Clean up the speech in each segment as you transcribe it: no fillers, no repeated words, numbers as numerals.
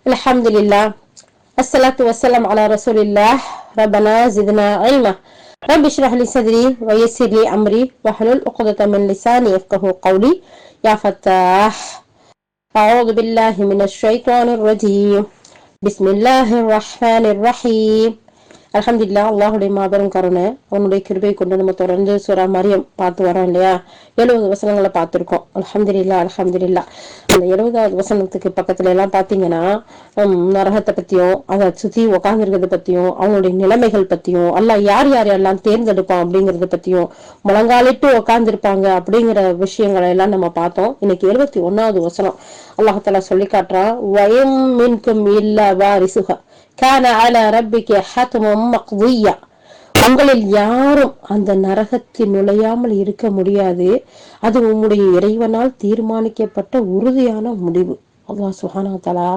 Alhamdulillah. Assalatu wassalam ala rasulillah. Rabbana zidna ilma. Rabbi shrah li sadri wa yassir li amri wahlul 'uqdatam min lisani yafqahu qawli. Ya Fattah. A'udzu billahi minasy syaithanir rajim. Bismillahirrahmanirrahim. அல்ஹம்துலில்லாஹ், அல்லாஹுடைய மாபெரும் கருணை, அவனுடைய கிருபை கொண்டு நம்ம தொடர்ந்து சூரா மரியம் பார்த்து வரோம் இல்லையா. 70 வசனங்களை பார்த்துருக்கோம். அல்ஹம்துலில்லாஹ் அல்ஹம்துலில்லாஹ். அந்த 70வது வசனத்துக்கு பக்கத்துல எல்லாம் பாத்தீங்கன்னா நரகத்தை பத்தியும், அதை சுத்தி உட்கார்ந்துருக்கிறத பத்தியும், அவங்களுடைய நிலைமைகள் பத்தியும், அல்லாஹ் யார் யார் எல்லாம் தேர்ந்தெடுப்பான் அப்படிங்கறத பத்தியும், முழங்காலிட்டு உட்கார்ந்துருப்பாங்க அப்படிங்கிற விஷயங்களை எல்லாம் நம்ம பார்த்தோம். இன்னைக்கு 71வது வசனம் அல்லாஹ் தஆலா சொல்லி காட்டுறான், வயம் மின்கும் இல்லா வாரிசுஹா கான அலா ரப்பிக ஹத்மம் மக்தியா. உங்களில் யாரும் அந்த நரகத்தில் நுழையாமல் இருக்க முடியாது, அது உம்முடைய இறைவனால் தீர்மானிக்கப்பட்ட உறுதியான முடிவு. அல்லாஹ் சுப்ஹானஹு வ தஆலா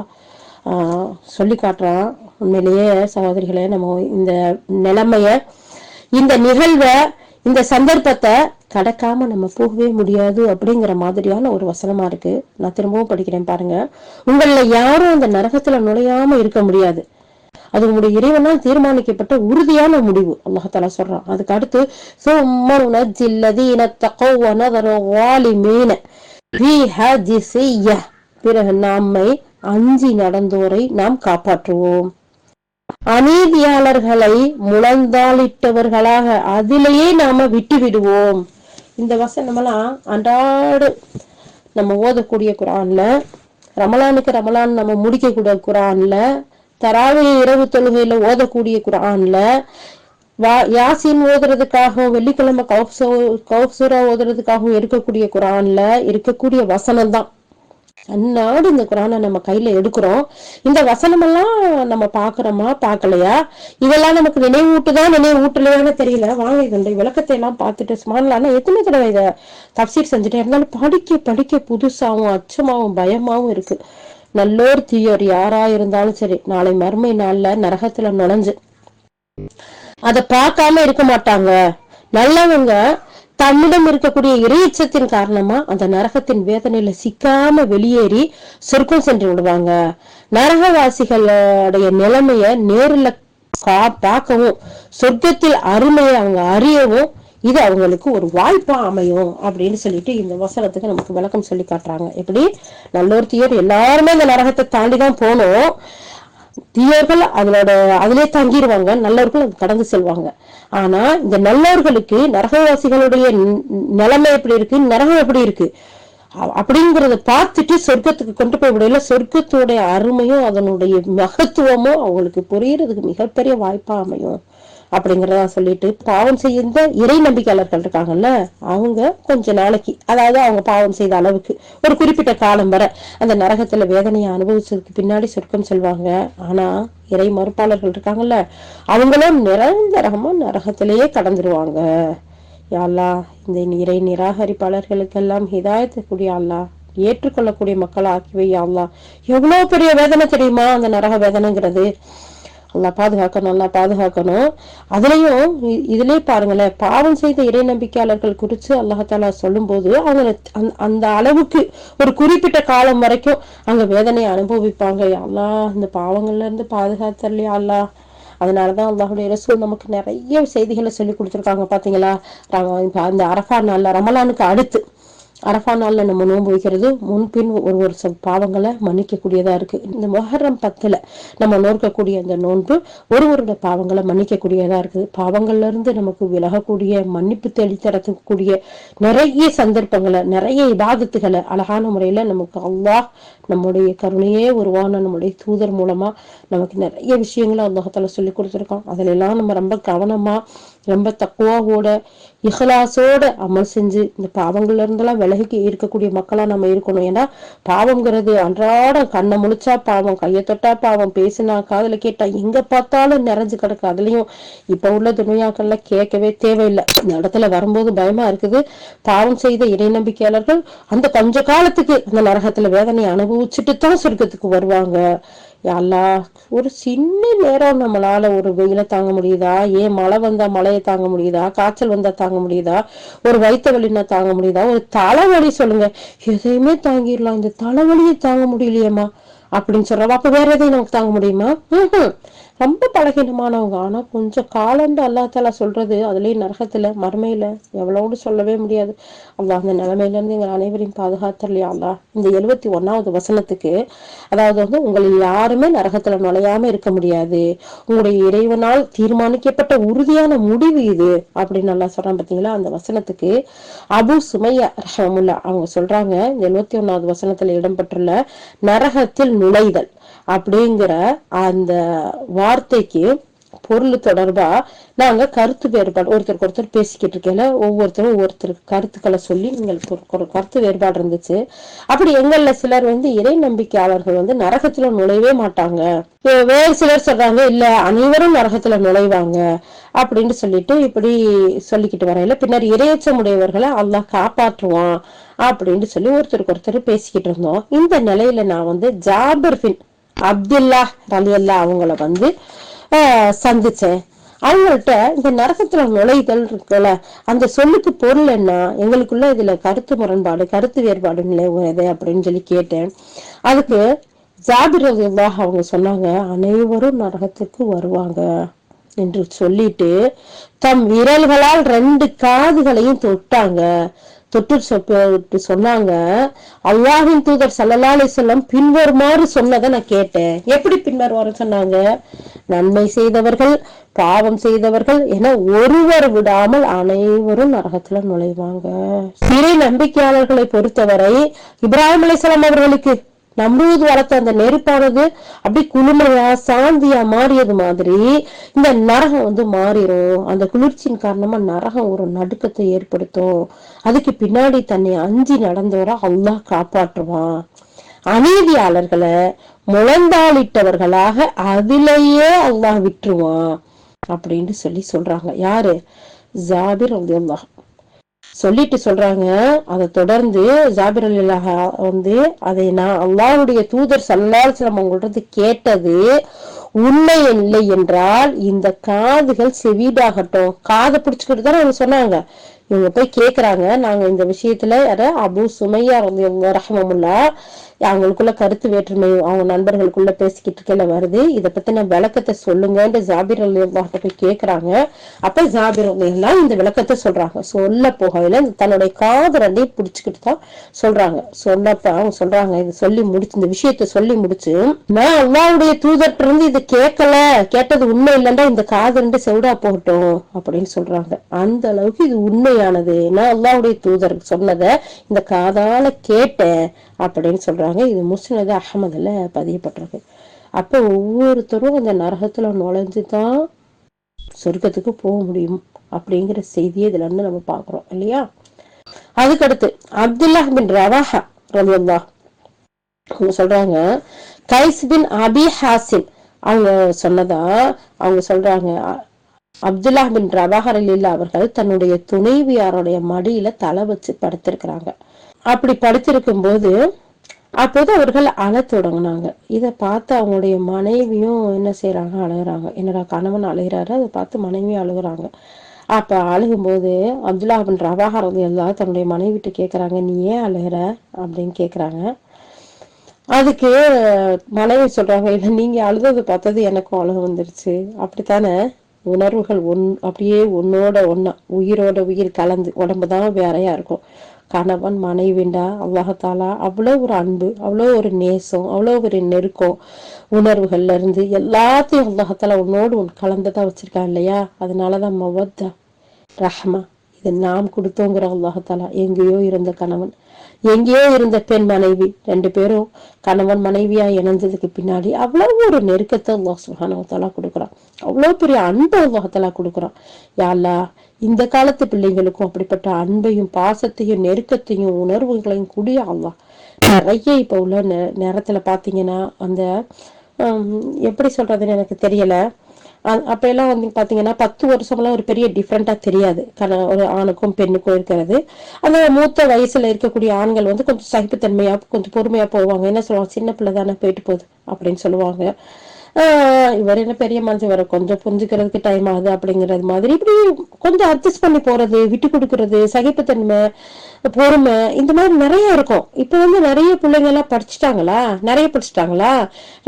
சொல்லி காட்டுறான். உண்மையிலேயே சகோதரிகளே, நம்ம இந்த நிலைமைய, இந்த நிகழ்வை, இந்த சந்தர்ப்பத்தை கடக்காம நம்ம போகவே முடியாது அப்படிங்கிற மாதிரியான ஒரு வசனமா இருக்கு. நான் திரும்பவும் படிக்கிறேன் பாருங்க. உங்கள யாரும் அந்த நரகத்துல நுழையாம இருக்க முடியாது, அது உங்களுடைய இறைவனால் தீர்மானிக்கப்பட்ட உறுதியான முடிவு. அல்லாஹ் தஆலா சொல்றான். அதுக்கு அடுத்து சும்ம நுனஜ்ஜில் லதீன தகவ் வ நதரு ஸாலிமீன ஃபீஹா ஜிஸிய்யா. பிறகு நம்மை அஞ்சி நடந்தோரை நாம் காப்பாற்றுவோம், அநீதியாளர்களை முழந்தாளிட்டவர்களாக அதிலேயே நாம விட்டு விடுவோம். இந்த வசனமெல்லாம் அன்றாடு நம்ம ஓதக்கூடிய குர்ஆன்ல, ரமலானுக்கு ரமலான் நம்ம முடிக்கக்கூடிய குர்ஆன்ல, தராவி இரவு தொழுகையில ஓதக்கூடிய குர்ஆன்ல, யாசின் ஓதுறதுக்காகவும் வெள்ளிக்கிழமை கௌஃப் ஓதுறதுக்காகவும் இருக்கக்கூடிய குர்ஆன்ல இருக்கக்கூடிய வசனம் தான். அந்நாடு இந்த குர்ஆனை நம்ம கையில எடுக்கிறோம். இந்த வசனம் எல்லாம் நம்ம பாக்குறோமா பாக்கலையா, இதெல்லாம் நமக்கு நினைவூட்டலையான்னு தெரியல. வாங்க இதனுடைய விளக்கத்தை எல்லாம் பார்த்துட்டு சுமாரலான எத்தனை தடவை இதை தஃப்சீர் செஞ்சுட்டே இருந்தாலும் படிக்க படிக்க புதுசாவும் அச்சமாவும் பயமாவும் இருக்கு. நல்லோர் தீயோர் யாரா இருந்தாலும் சரி, நாளை மறுமை நாள்ல நரகத்துல நுழைஞ்சு அதை பார்க்காம இருக்க மாட்டாங்க. நல்லவங்க தன்னிடம் இருக்கக்கூடிய இறைச்சத்தின் காரணமா அந்த நரகத்தின் வேதனையில சிக்காம வெளியேறி சொர்க்கம் சென்று விடுவாங்க. நரகவாசிகளுடைய நிலைமைய நேரில் பார்க்கவும், சொர்க்கத்தில் அருமையை அவங்க அறியவும் இது அவங்களுக்கு ஒரு வாய்ப்பா அமையும் அப்படின்னு சொல்லிட்டு இந்த வசனத்துக்கு நமக்கு விளக்கம் சொல்லி காட்டுறாங்க. எப்படி நல்லோர் தீயோர் எல்லாருமே இந்த நரகத்தை தாண்டிதான் போனோம். தீயோர்கள் அதிலே தங்கிடுவாங்க, நல்லவர்கள் அது கடந்து செல்வாங்க. ஆனா இந்த நல்லவர்களுக்கு நரகவாசிகளுடைய நிலைமை எப்படி இருக்கு, நரகம் எப்படி இருக்கு அப்படிங்கறத பார்த்துட்டு சொர்க்கத்துக்கு கொண்டு போய் விடையில சொர்க்கத்துடைய அருமையும் அதனுடைய மகத்துவமும் அவங்களுக்கு புரியறதுக்கு மிகப்பெரிய வாய்ப்பா அமையும் அப்படிங்கறத சொல்லிட்டு, பாவம் செய்த இறை நம்பிக்கையாளர்கள் இருக்காங்கல்ல, அவங்க கொஞ்ச நாளைக்கு, அதாவது அவங்க பாவம் செய்த அளவுக்கு ஒரு குறிப்பிட்ட காலம் வரை அந்த நரகத்துல வேதனையை அனுபவிச்சதுக்கு பின்னாடி சொர்க்கம் செல்வாங்க. ஆனா இறை மறுப்பாளர்கள் இருக்காங்கல்ல, அவங்களும் நிரந்தரமா நரகத்திலேயே கடந்துருவாங்க. யா அல்லாஹ், இந்த இறை நிராகரிப்பாளர்களுக்கெல்லாம் ஹிதாயத்தை கூடிய அல்லாஹ், ஏற்றுக்கொள்ளக்கூடிய மக்களை ஆக்கிவை யா அல்லாஹ். எவ்வளவு பெரிய வேதனை தெரியுமா அந்த நரக வேதனைங்கிறது. நல்லா பாதுகாக்கணும், நல்லா பாதுகாக்கணும். அதுலயும் இதுலயே பாருங்களேன், பாவம் செய்த இறை நம்பிக்கையாளர்கள் குறிச்சு அல்லாஹ் தஆலா சொல்லும் போது அவங்க அந்த அளவுக்கு ஒரு குறிப்பிட்ட காலம் வரைக்கும் அங்க வேதனையை அனுபவிப்பாங்க. அல்லாஹ் இந்த பாவங்கள்ல இருந்து பாதுகாத்தல்லையா அல்லாஹ். அதனாலதான் அல்லாஹுடைய ரசூல் நமக்கு நிறைய செய்திகளை சொல்லி கொடுத்துருக்காங்க. பாத்தீங்களா, அந்த அரஃபா நாள்ல, ரமலானுக்கு அடுத்து அரஃபா நாள்ல நம்ம நோன்பு வைக்கிறது முன்பின் ஒரு பாவங்களை மன்னிக்க கூடியதா இருக்கு. இந்த முஹர்ரம் 10ல நம்ம நோக்கக்கூடிய அந்த நோன்பு ஒருவருடைய பாவங்களை மன்னிக்க கூடியதா இருக்கு. பாவங்கள்ல இருந்து நமக்கு விலகக்கூடிய, மன்னிப்பு தெளித்தரக்கூடிய நிறைய சந்தர்ப்பங்களை, நிறைய இபாதத்துகளை அழகான முறையில நமக்கு அல்லாஹ் நம்முடைய கருணையே உருவான நம்முடைய தூதர் மூலமா நமக்கு நிறைய விஷயங்களை அல்லாஹ் தஆலா சொல்லி கொடுத்துருக்கோம். அதுல எல்லாம் நம்ம ரொம்ப கவனமா, ரொம்ப தக்குவாவோட, இஹ்லாஸோட அமல் செஞ்சு இந்த பாவங்கள்ல இருந்தெல்லாம் விலகி இருக்கக்கூடிய மக்களா நம்ம இருக்கணும். ஏன்னா பாவம்ங்கிறது அன்றாட கண்ணை முழிச்சா பாவம், கையை தொட்டா பாவம், பேசினா காதுல கேட்டா எங்க பார்த்தாலும் நிறைஞ்சு கிடக்கு. அதுலயும் இப்ப உள்ள துணியாக்கள்ல கேட்கவே தேவையில்லை. இந்த இடத்துல வரும்போது பயமா இருக்குது. பாவம் செய்த இறை நம்பிக்கையாளர்கள் அந்த கொஞ்ச காலத்துக்கு அந்த நரகத்துல வேதனையை அனுபவிச்சுட்டு தான் சொர்க்கத்துக்கு வருவாங்க. அல்லாஹ், ஒரு சின்ன நேரம் நம்மளால ஒரு வெயில தாங்க முடியுதா? ஏன் மழை வந்தா மழையை தாங்க முடியுதா? காய்ச்சல் வந்தா தாங்க முடியுதா? ஒரு வயிற்று வலினா தாங்க முடியுதா? ஒரு தலைவலி சொல்லுங்க, எதையுமே தாங்கிடலாம், இந்த தலைவலியை தாங்க முடியலையேம்மா அப்படின்னு சொல்றவா. அப்ப வேற எதையும் நமக்கு தாங்க முடியுமா? ரொம்ப பலகீனமானவங்க. ஆனா கொஞ்சம் காலண்டு அல்லா தாலா சொல்றது, அதுலயும் நரகத்துல மறுமையில எவ்வளவுன்னு சொல்லவே முடியாது. அல்லாஹ் அந்த நிலைமையில இருந்து எங்க அனைவரையும் பாதுகாத்தரலையா அல்லாஹ். இந்த 71வது வசனத்துக்கு, அதாவது வந்து உங்களில் யாருமே நரகத்துல நுழையாம இருக்க முடியாது, உங்களுடைய இறைவனால் தீர்மானிக்கப்பட்ட உறுதியான முடிவு இது அப்படின்னு நல்லா சொல்றான் பாத்தீங்களா. அந்த வசனத்துக்கு அபு சுமையா ரஹ்மத்துல்லாஹ் அவங்க சொல்றாங்க, இந்த 71வது வசனத்துல இடம்பெற்றுள்ள நரகத்தில் நுழைதல் அப்படிங்கிற அந்த வார்த்தைக்கு பொருள் தொடர்பா நாங்க கருத்து வேறுபாடு, ஒருத்தருக்கு ஒருத்தர் பேசிக்கிட்டு இருக்கல, ஒவ்வொருத்தரும் ஒவ்வொருத்தருக்கு கருத்துக்களை சொல்லி எங்களுக்கு ஒரு கருத்து வேறுபாடு இருந்துச்சு. அப்படி எங்கள்ல சிலர் வந்து இறை நம்பிக்கையாளர்கள் வந்து நரகத்துல நுழையவே மாட்டாங்க, வேறு சிலர் சொல்றாங்க இல்ல அனைவரும் நரகத்துல நுழைவாங்க அப்படின்னு சொல்லிட்டு இப்படி சொல்லிக்கிட்டு வரையில பின்னர் இரையச்சமுடையவர்களை அல்லாஹ் காப்பாற்றுவான் அப்படின்னு சொல்லி ஒருத்தருக்கு ஒருத்தர் பேசிக்கிட்டு இருந்தோம். இந்த நிலையில நான் வந்து ஜாபிர் பின் அப்துல்லா ரலியல்லாஹு அவங்கள வந்து சந்திச்சேன். அவங்கள்ட்ட இந்த நரகத்துல நுழைதல் இருக்குல்ல, அந்த சொல்லுக்கு பொருள் என்ன, எங்களுக்குள்ள இதுல கருத்து முரண்பாடு, கருத்து வேறுபாடு நிலவுது அப்படின்னு சொல்லி கேட்டேன். அதுக்கு ஜாபிர் ரலியல்லாஹு அவங்க சொன்னாங்க, அனைவரும் நரகத்துக்கு வருவாங்க என்று சொல்லிட்டு தம் விரல்களால் 2 காதுகளையும் தொட்டாங்க. தொட்டு சொன்னாங்க, அல்லாஹ்வின் தூதர் ஸல்லல்லாஹு அலைஹி வஸல்லம் பின்வருமாறு சொன்னதை நான் கேட்டேன். எப்படி பின்வருமாறு சொன்னாங்க? நன்மை செய்தவர்கள், பாவம் செய்தவர்கள் என ஒருவர் விடாமல் அனைவரும் நரகத்துல நுழைவாங்க. சிறை நம்பிக்கையாளர்களை பொறுத்தவரை இப்ராஹிம் அலைஹிஸ்ஸலாம் அவர்களுக்கு நம்ரூத் வளர்த்த அந்த நெருப்பானது அப்படி குளுமையா சாந்தியா மாறியது மாதிரி இந்த நரகம் வந்து மாறிடும். அந்த குளிர்ச்சியின் காரணமா நரகம் ஒரு நடுக்கத்தை ஏற்படுத்தும். அதுக்கு பின்னாடி தன்னை அஞ்சி நடந்தவரை அல்லாஹ் காப்பாற்றுவான். அநீதியாளர்களை முழந்தாளிட்டவர்களாக அதிலேயே அல்லாஹ் விட்டுருவான் அப்படின்னு சொல்றாங்க. யாரு? ஜாபிர் ரலியல்லாஹு சொல்லிட்டு சொல்றாங்க. அதை தொடர்ந்து ஜாபிர் ரலியல்லாஹு வந்து, அதை நான் அல்லாஹ்வுடைய தூதர் ஸல்லல்லாஹு அலைஹி வஸல்லம் அவங்கள்ட்ட கேட்டது உண்மை இல்லை என்றால் இந்த காதுகள் செவிடாகட்டும். காதை பிடிச்சுக்கிட்டு தானே அவங்க சொன்னாங்க. இவங்க போய் கேக்குறாங்க, நாங்க இந்த விஷயத்துல அபு சுமையா ரஹ்மத்துல்லாஹ் அவங்களுக்குள்ள கருத்து வேற்றுமை அவங்க நண்பர்களுக்குள்ள பேசிக்கிட்டு இருக்கல வருது, இதை பத்தின விளக்கத்தை சொல்லுங்க ஜாபிர் ரலியல்லாஹு போய் கேக்குறாங்க. அப்ப ஜாபிர் ரலியல்லாஹு இந்த விளக்கத்தை சொல்றாங்க. சொல்ல போகையில தன்னுடைய காது 2ஐயும் பிடிச்சுக்கிட்டு தான் சொல்றாங்க. சொன்னப்ப அவங்க சொல்றாங்க, இது சொல்லி முடிச்சு, இந்த விஷயத்த சொல்லி முடிச்சு, நான் அல்லாஹ்வுடைய தூதர்ட்ட இருந்து இது கேட்டது உண்மை இல்லைன்னா இந்த காது 2 செவிடா போகட்டும் அப்படின்னு சொல்றாங்க. அந்த அளவுக்கு இது உண்மையானது, நான் அல்லாஹ்வுடைய தூதர் சொன்னதை இந்த காதால கேட்டேன் அப்படின்னு சொல்றாங்க. இது முஸ்னத் அஹ்மதுல பதியப்பட்டிருக்கு. அப்ப ஒவ்வொருத்தரும் அந்த நரகத்துல நுழைஞ்சுதான் சொர்க்கத்துக்கு போக முடியும் அப்படிங்கிற செய்தியை இதுல இருந்து நம்ம பாக்குறோம் இல்லையா. அதுக்கடுத்து அப்துல்லாஹ் பின் ரவாஹா ரலியல்லாஹு அவங்க சொல்றாங்க, கைஸ் பின் அபி ஹாசிம் அவங்க சொன்னதா அவங்க சொல்றாங்க, அப்துல்லாஹ் பின் ரவாஹா ரலியல்லாஹு அவர்கள் தன்னுடைய துணைவியாருடைய மடியில தலை வச்சு படுத்திருக்கிறாங்க. அப்படி படுத்திருக்கும் போது அப்போது அவர்கள் அழ தொடங்கினாங்க. இதை பார்த்து அவங்களுடைய மனைவியும் என்ன செய்யறாங்க, அழுகுறாங்க. என்னடா கணவன் அழுகிறாரு, அதை பார்த்து மனைவியும் அழுகுறாங்க. அப்ப அழுகும்போது அப்துல்லாஹ் பின் ரவாஹா ரலியல்லாஹு தன்னுடைய மனைவிட்டு கேக்குறாங்க, நீ ஏன் அழுகுற அப்படின்னு கேக்குறாங்க. அதுக்கு மனைவி சொல்றாங்க, இல்ல நீங்க அழுதது பார்த்தது எனக்கும் அழுகு வந்துருச்சு. அப்படித்தானே உணர்வுகள் அப்படியே ஒன்னோட ஒன்னா உயிரோட உயிர் கலந்து உடம்புதான் வேறையா இருக்கும். கணவன் மனைவிண்டா அல்லாஹாலா அவ்வளோ ஒரு அன்பு, அவ்வளோ ஒரு நேசம், அவ்வளோ ஒரு நெருக்கம், உணர்வுகள்ல இருந்து எல்லாத்தையும் அல்லாஹாலா உன்னோடு கலந்துதான் வச்சிருக்கான் இல்லையா. அதனாலதான் மவத்தா ரஹ்மா இதை நாம் கொடுத்தோங்கிற அல்லாஹாலா. எங்கேயோ இருந்த கணவன், எங்கேயோ இருந்த பெண் மனைவி, 2 பேரும் கணவன் மனைவியா இணைஞ்சதுக்கு பின்னாடி அவ்வளவு ஒரு நெருக்கத்தை அல்லாஹ் சுப்ஹானஹு வ தஆலா கொடுக்குறான். அவ்வளவு பெரிய அன்பை அல்லாஹ் தஆலா கொடுக்குறான். யா அல்லாஹ் இந்த காலத்து பிள்ளைங்களுக்கும் அப்படிப்பட்ட அன்பையும் பாசத்தையும் நெருக்கத்தையும் உணர்வுகளையும் கூடிய அல்லாஹ் நிறைய இப்ப உள்ள நேரத்துல பாத்தீங்கன்னா அந்த எப்படி சொல்றதுன்னு எனக்கு தெரியல. அப்ப எல்லாம் வந்து பாத்தீங்கன்னா 10 வருஷம்லாம் ஒரு பெரிய டிஃப்ரெண்டா தெரியாது ஒரு ஆணுக்கும் பெண்ணுக்கும் இருக்கிறது. அந்த மூத்த வயசுல இருக்கக்கூடிய ஆண்கள் வந்து கொஞ்சம் சகிப்புத்தன்மையா கொஞ்சம் பொறுமையா போவாங்க. என்ன சொல்லுவாங்க, சின்ன பிள்ளை தானே போயிட்டு போகுது அப்படின்னு சொல்லுவாங்க. இவர் என்ன பெரிய மனுஷன், வர கொஞ்சம் புரிஞ்சுக்கிறதுக்கு டைம் ஆகுது அப்படிங்கறது மாதிரி இப்படி கொஞ்சம் அட்ஜஸ்ட் பண்ணி போறது, விட்டு கொடுக்கறது, சகிப்புத்தன்மை, பொறுமை, இந்த மாதிரி நிறைய இருக்கும். இப்ப நிறைய பிள்ளைங்க எல்லாம் படிச்சுட்டாங்களா, நிறைய படிச்சுட்டாங்களா,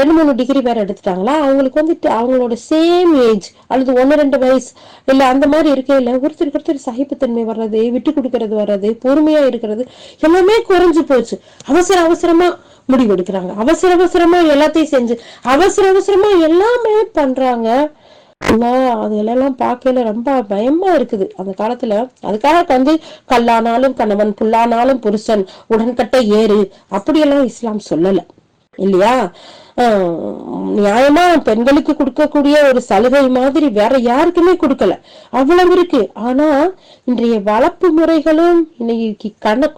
2 3 டிகிரி வேற எடுத்துட்டாங்களா, அவங்களுக்கு அவங்களோட சேம் ஏஜ் அல்லது 1 2 வயசு இல்ல அந்த மாதிரி இருக்கையில ஒருத்தருக்கு ஒருத்தர் சகிப்புத்தன்மை வர்றது, விட்டு கொடுக்கறது வர்றது, பொறுமையா இருக்கிறது எல்லாமே குறைஞ்சு போச்சு. அவசர அவசரமா முடிவு எடுக்கிறாங்க, அவசர அவசரமா எல்லாத்தையும் செஞ்சு அவசர அவசரமா எல்லாமே பண்றாங்க. அதெல்லாம் பார்க்கல ரொம்ப பயமா இருக்குது அந்த காலத்துல. அதுக்காக கல்லானாலும் கணவன், புல்லானாலும் புருஷன், உடன்கட்டை ஏறு அப்படியெல்லாம் இஸ்லாம் சொல்லல இல்லையா. நியாயமா பெண்களுக்கு கொடுக்கக்கூடிய ஒரு சலுகை மாதிரி வேற யாருக்குமே கொடுக்கல, அவ்வளவு இருக்கு. ஆனா இன்றைய வளர்ப்பு முறைகளும் இன்னைக்கு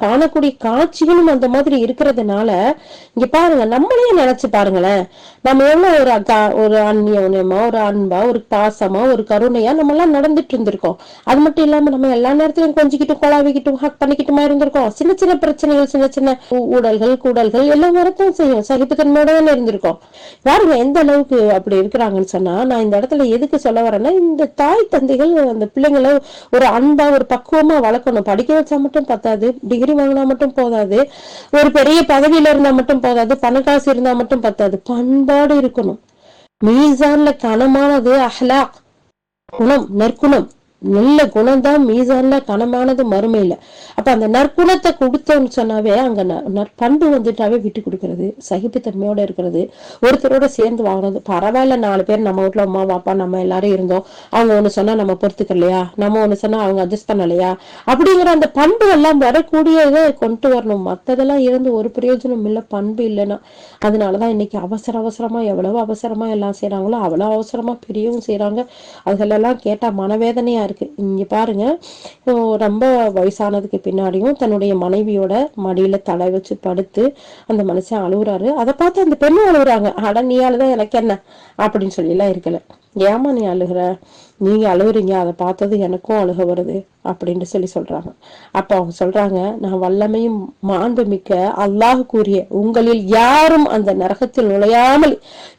காணக்கூடிய காட்சிகளும் அந்த மாதிரி இருக்கிறதுனால இங்க பாருங்க, நம்மளே நினைச்சு பாருங்களேன், நம்ம எவ்வளவு ஒரு அந்நியமா, ஒரு அன்பா, ஒரு பாசமா, ஒரு கருணையா நம்ம எல்லாம் நடந்துட்டு இருந்திருக்கோம். அது மட்டும் இல்லாம நம்ம எல்லா நேரத்திலும் கொஞ்சிக்கிட்டும் கொலாவிக்கிட்டும் ஹக் பண்ணிக்கிட்டுமா இருந்திருக்கோம். சின்ன சின்ன பிரச்சனைகள், சின்ன சின்ன ஊடல்கள் கூடல்கள் எல்லாம் வரத்தான் செய்யும், சகிப்புத்தன்மையோட தானே இருந்திருக்கோம். பாருங்க எந்த அளவுக்கு அப்படி இருக்கிறாங்கன்னு சொன்னா, நான் இந்த இடத்துல எதுக்கு சொல்ல வரேன்னா, இந்த தாய் தந்தைகள் அந்த பிள்ளைங்களை ஒரு அன்பா, ஒரு பக்குவமா வளர்க்கணும். படிக்க வச்சா மட்டும் பத்தாது, டிகிரி வாங்கினா மட்டும் போதாது, ஒரு பெரிய பதவியில இருந்தா மட்டும் போதாது, பணக்காசு இருந்தா மட்டும் பத்தாது, பண்பாடு இருக்கணும். மீசான்ல கனமானது அஹ்லாக், குணம், நற்குணம். நல்ல குணம் தான் மீசான்ல கனமானது மறுமையில. அப்ப அந்த நற்குணத்தை கொடுத்தோம்னு சொன்னாவே அங்க நற்பண்பு வந்துட்டாவே விட்டு கொடுக்கறது, சகிப்புத்தன்மையோட இருக்கிறது, ஒருத்தரோட சேர்ந்து வாங்குறது. பரவாயில்ல, 4 பேர் நம்ம வீட்டுல அம்மா பாப்பா நம்ம எல்லாரும் இருந்தோம், அவங்க ஒண்ணு சொன்னா நம்ம பொறுத்துக்கலையா, நம்ம ஒண்ணு சொன்னா அவங்க அட்ஜஸ்ட் பண்ணலையா, அப்படிங்கிற அந்த பண்பு எல்லாம் வரக்கூடியதை கொண்டு வரணும். மத்ததெல்லாம் இருந்து ஒரு பிரயோஜனம் இல்லை பண்பு இல்லைன்னா. அதனாலதான் இன்னைக்கு அவசர அவசரமா, எவ்வளவு அவசரமா எல்லாம் செய்யறாங்களோ அவ்வளவு அவசரமா பிரியவும் செய்யறாங்க. அதுகளெல்லாம் கேட்டா மனவேதனையா இருக்கு. இங்க பாருங்க, ரொம்ப வயசானதுக்கு பின்னாடியும் தன்னுடைய மனைவியோட மடியில தலை வச்சு படுத்து அந்த மனுஷன் அழுகுறாரு. அதை பார்த்து அந்த பெண்ணும் அழுகுறாங்க. அட நீ அழுதான் எனக்கு என்ன அப்படின்னு சொல்லி எல்லாம் இருக்கல. ஏமா நீ அழுகுற, நீங்க அழுகுறீங்க, அதை பார்த்தது எனக்கும் அழுக வருது அப்படின்னு சொல்றாங்க. அப்ப அவங்க சொல்றாங்க, நான் வல்லமையும் மாண்பு மிக்க அல்லாஹ் கூறிய உங்களில் யாரும் அந்த நரகத்தில் நுழையாமல்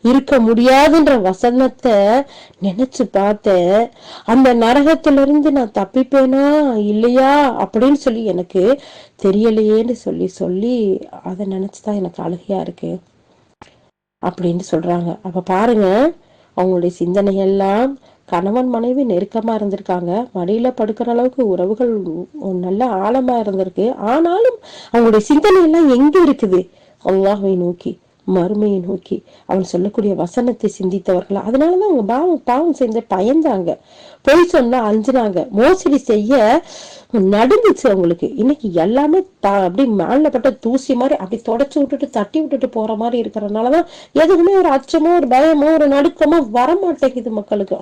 இருக்க முடியாதுன்ற வசனத்தை நினைச்சு பார்த்தேன். அந்த நரகத்திலிருந்து நான் தப்பிப்பேனா இல்லையா அப்படின்னு சொல்லி எனக்கு தெரியலையேன்னு சொல்லி சொல்லி அதை நினைச்சுதான் எனக்கு அழுகையா இருக்கு அப்படின்னு சொல்றாங்க. அப்ப பாருங்க, அவங்களுடைய சிந்தனையெல்லாம் கணவன் மனைவி நெருக்கமா இருந்திருக்காங்க, மடியில படுக்கிற அளவுக்கு உறவுகள் நல்ல ஆழமா இருந்திருக்கு. ஆனாலும் அவங்களுடைய சிந்தனை எல்லாம் எங்க இருக்குது, அல்லாஹ்வை நோக்கி, மறுமையை நோக்கி, அவன் சொல்லக்கூடிய வசனத்தை சிந்தித்தவர்கள். அதனாலதான் அவங்க பாவம் செஞ்ச பயந்தாங்க, பொய் சொன்னா அஞ்சுனாங்க, மோசடி செய்ய நடுங்குச்சு அவங்களுக்கு. இன்னைக்கு எல்லாமே அப்படி மேல பட்ட தூசி மாதிரி அப்படி தொடச்சு விட்டுட்டு தட்டி விட்டுட்டு போற மாதிரி இருக்கிறதுனாலதான் எதுவுமே ஒரு அச்சமோ, ஒரு பயமோ, ஒரு நடுக்கமோ வரமாட்டேங்குது மக்களுக்கு.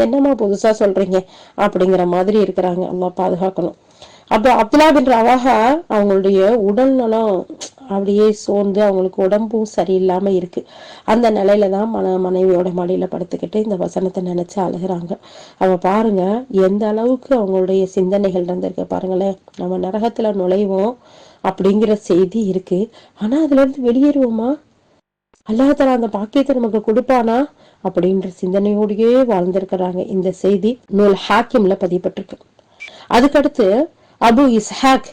என்னமா புதுசா சொல்றீங்க அப்படிங்கிற மாதிரி இருக்கிறாங்க. அல்லாஹ் பாதுகாக்கணும். அப்ப அப்துல்லா பின் ரவாஹா அவங்களுடைய உடல் நலம் அப்படியே சோர்ந்து அவங்களுக்கு உடம்பும் சரியில்லாம இருக்கு. அந்த நிலையில தான் மனைவியோட மடியில படுத்துக்கிட்டு இந்த வசனத்தை நினைச்சு அழுகுறாங்க. அவ பாருங்க எந்த அளவுக்கு அவங்களுடைய சிந்தனைகள் இருந்திருக்கு பாருங்களேன். நம்ம நரகத்துல நுழைவோம் அப்படிங்கிற செய்தி இருக்கு, ஆனா அதுல இருந்து வெளியேறுவோமா, அல்லாஹ் தஆலா அந்த பாக்கியத்தை நமக்கு கொடுப்பானா அப்படின்ற சிந்தனையோடயே வாழ்ந்திருக்கிறாங்க. இந்த செய்தி நூல் ஹாக்கிம்ல பதியப்பட்டிருக்கு. அதுக்கடுத்து அபு இஸ்ஹாக்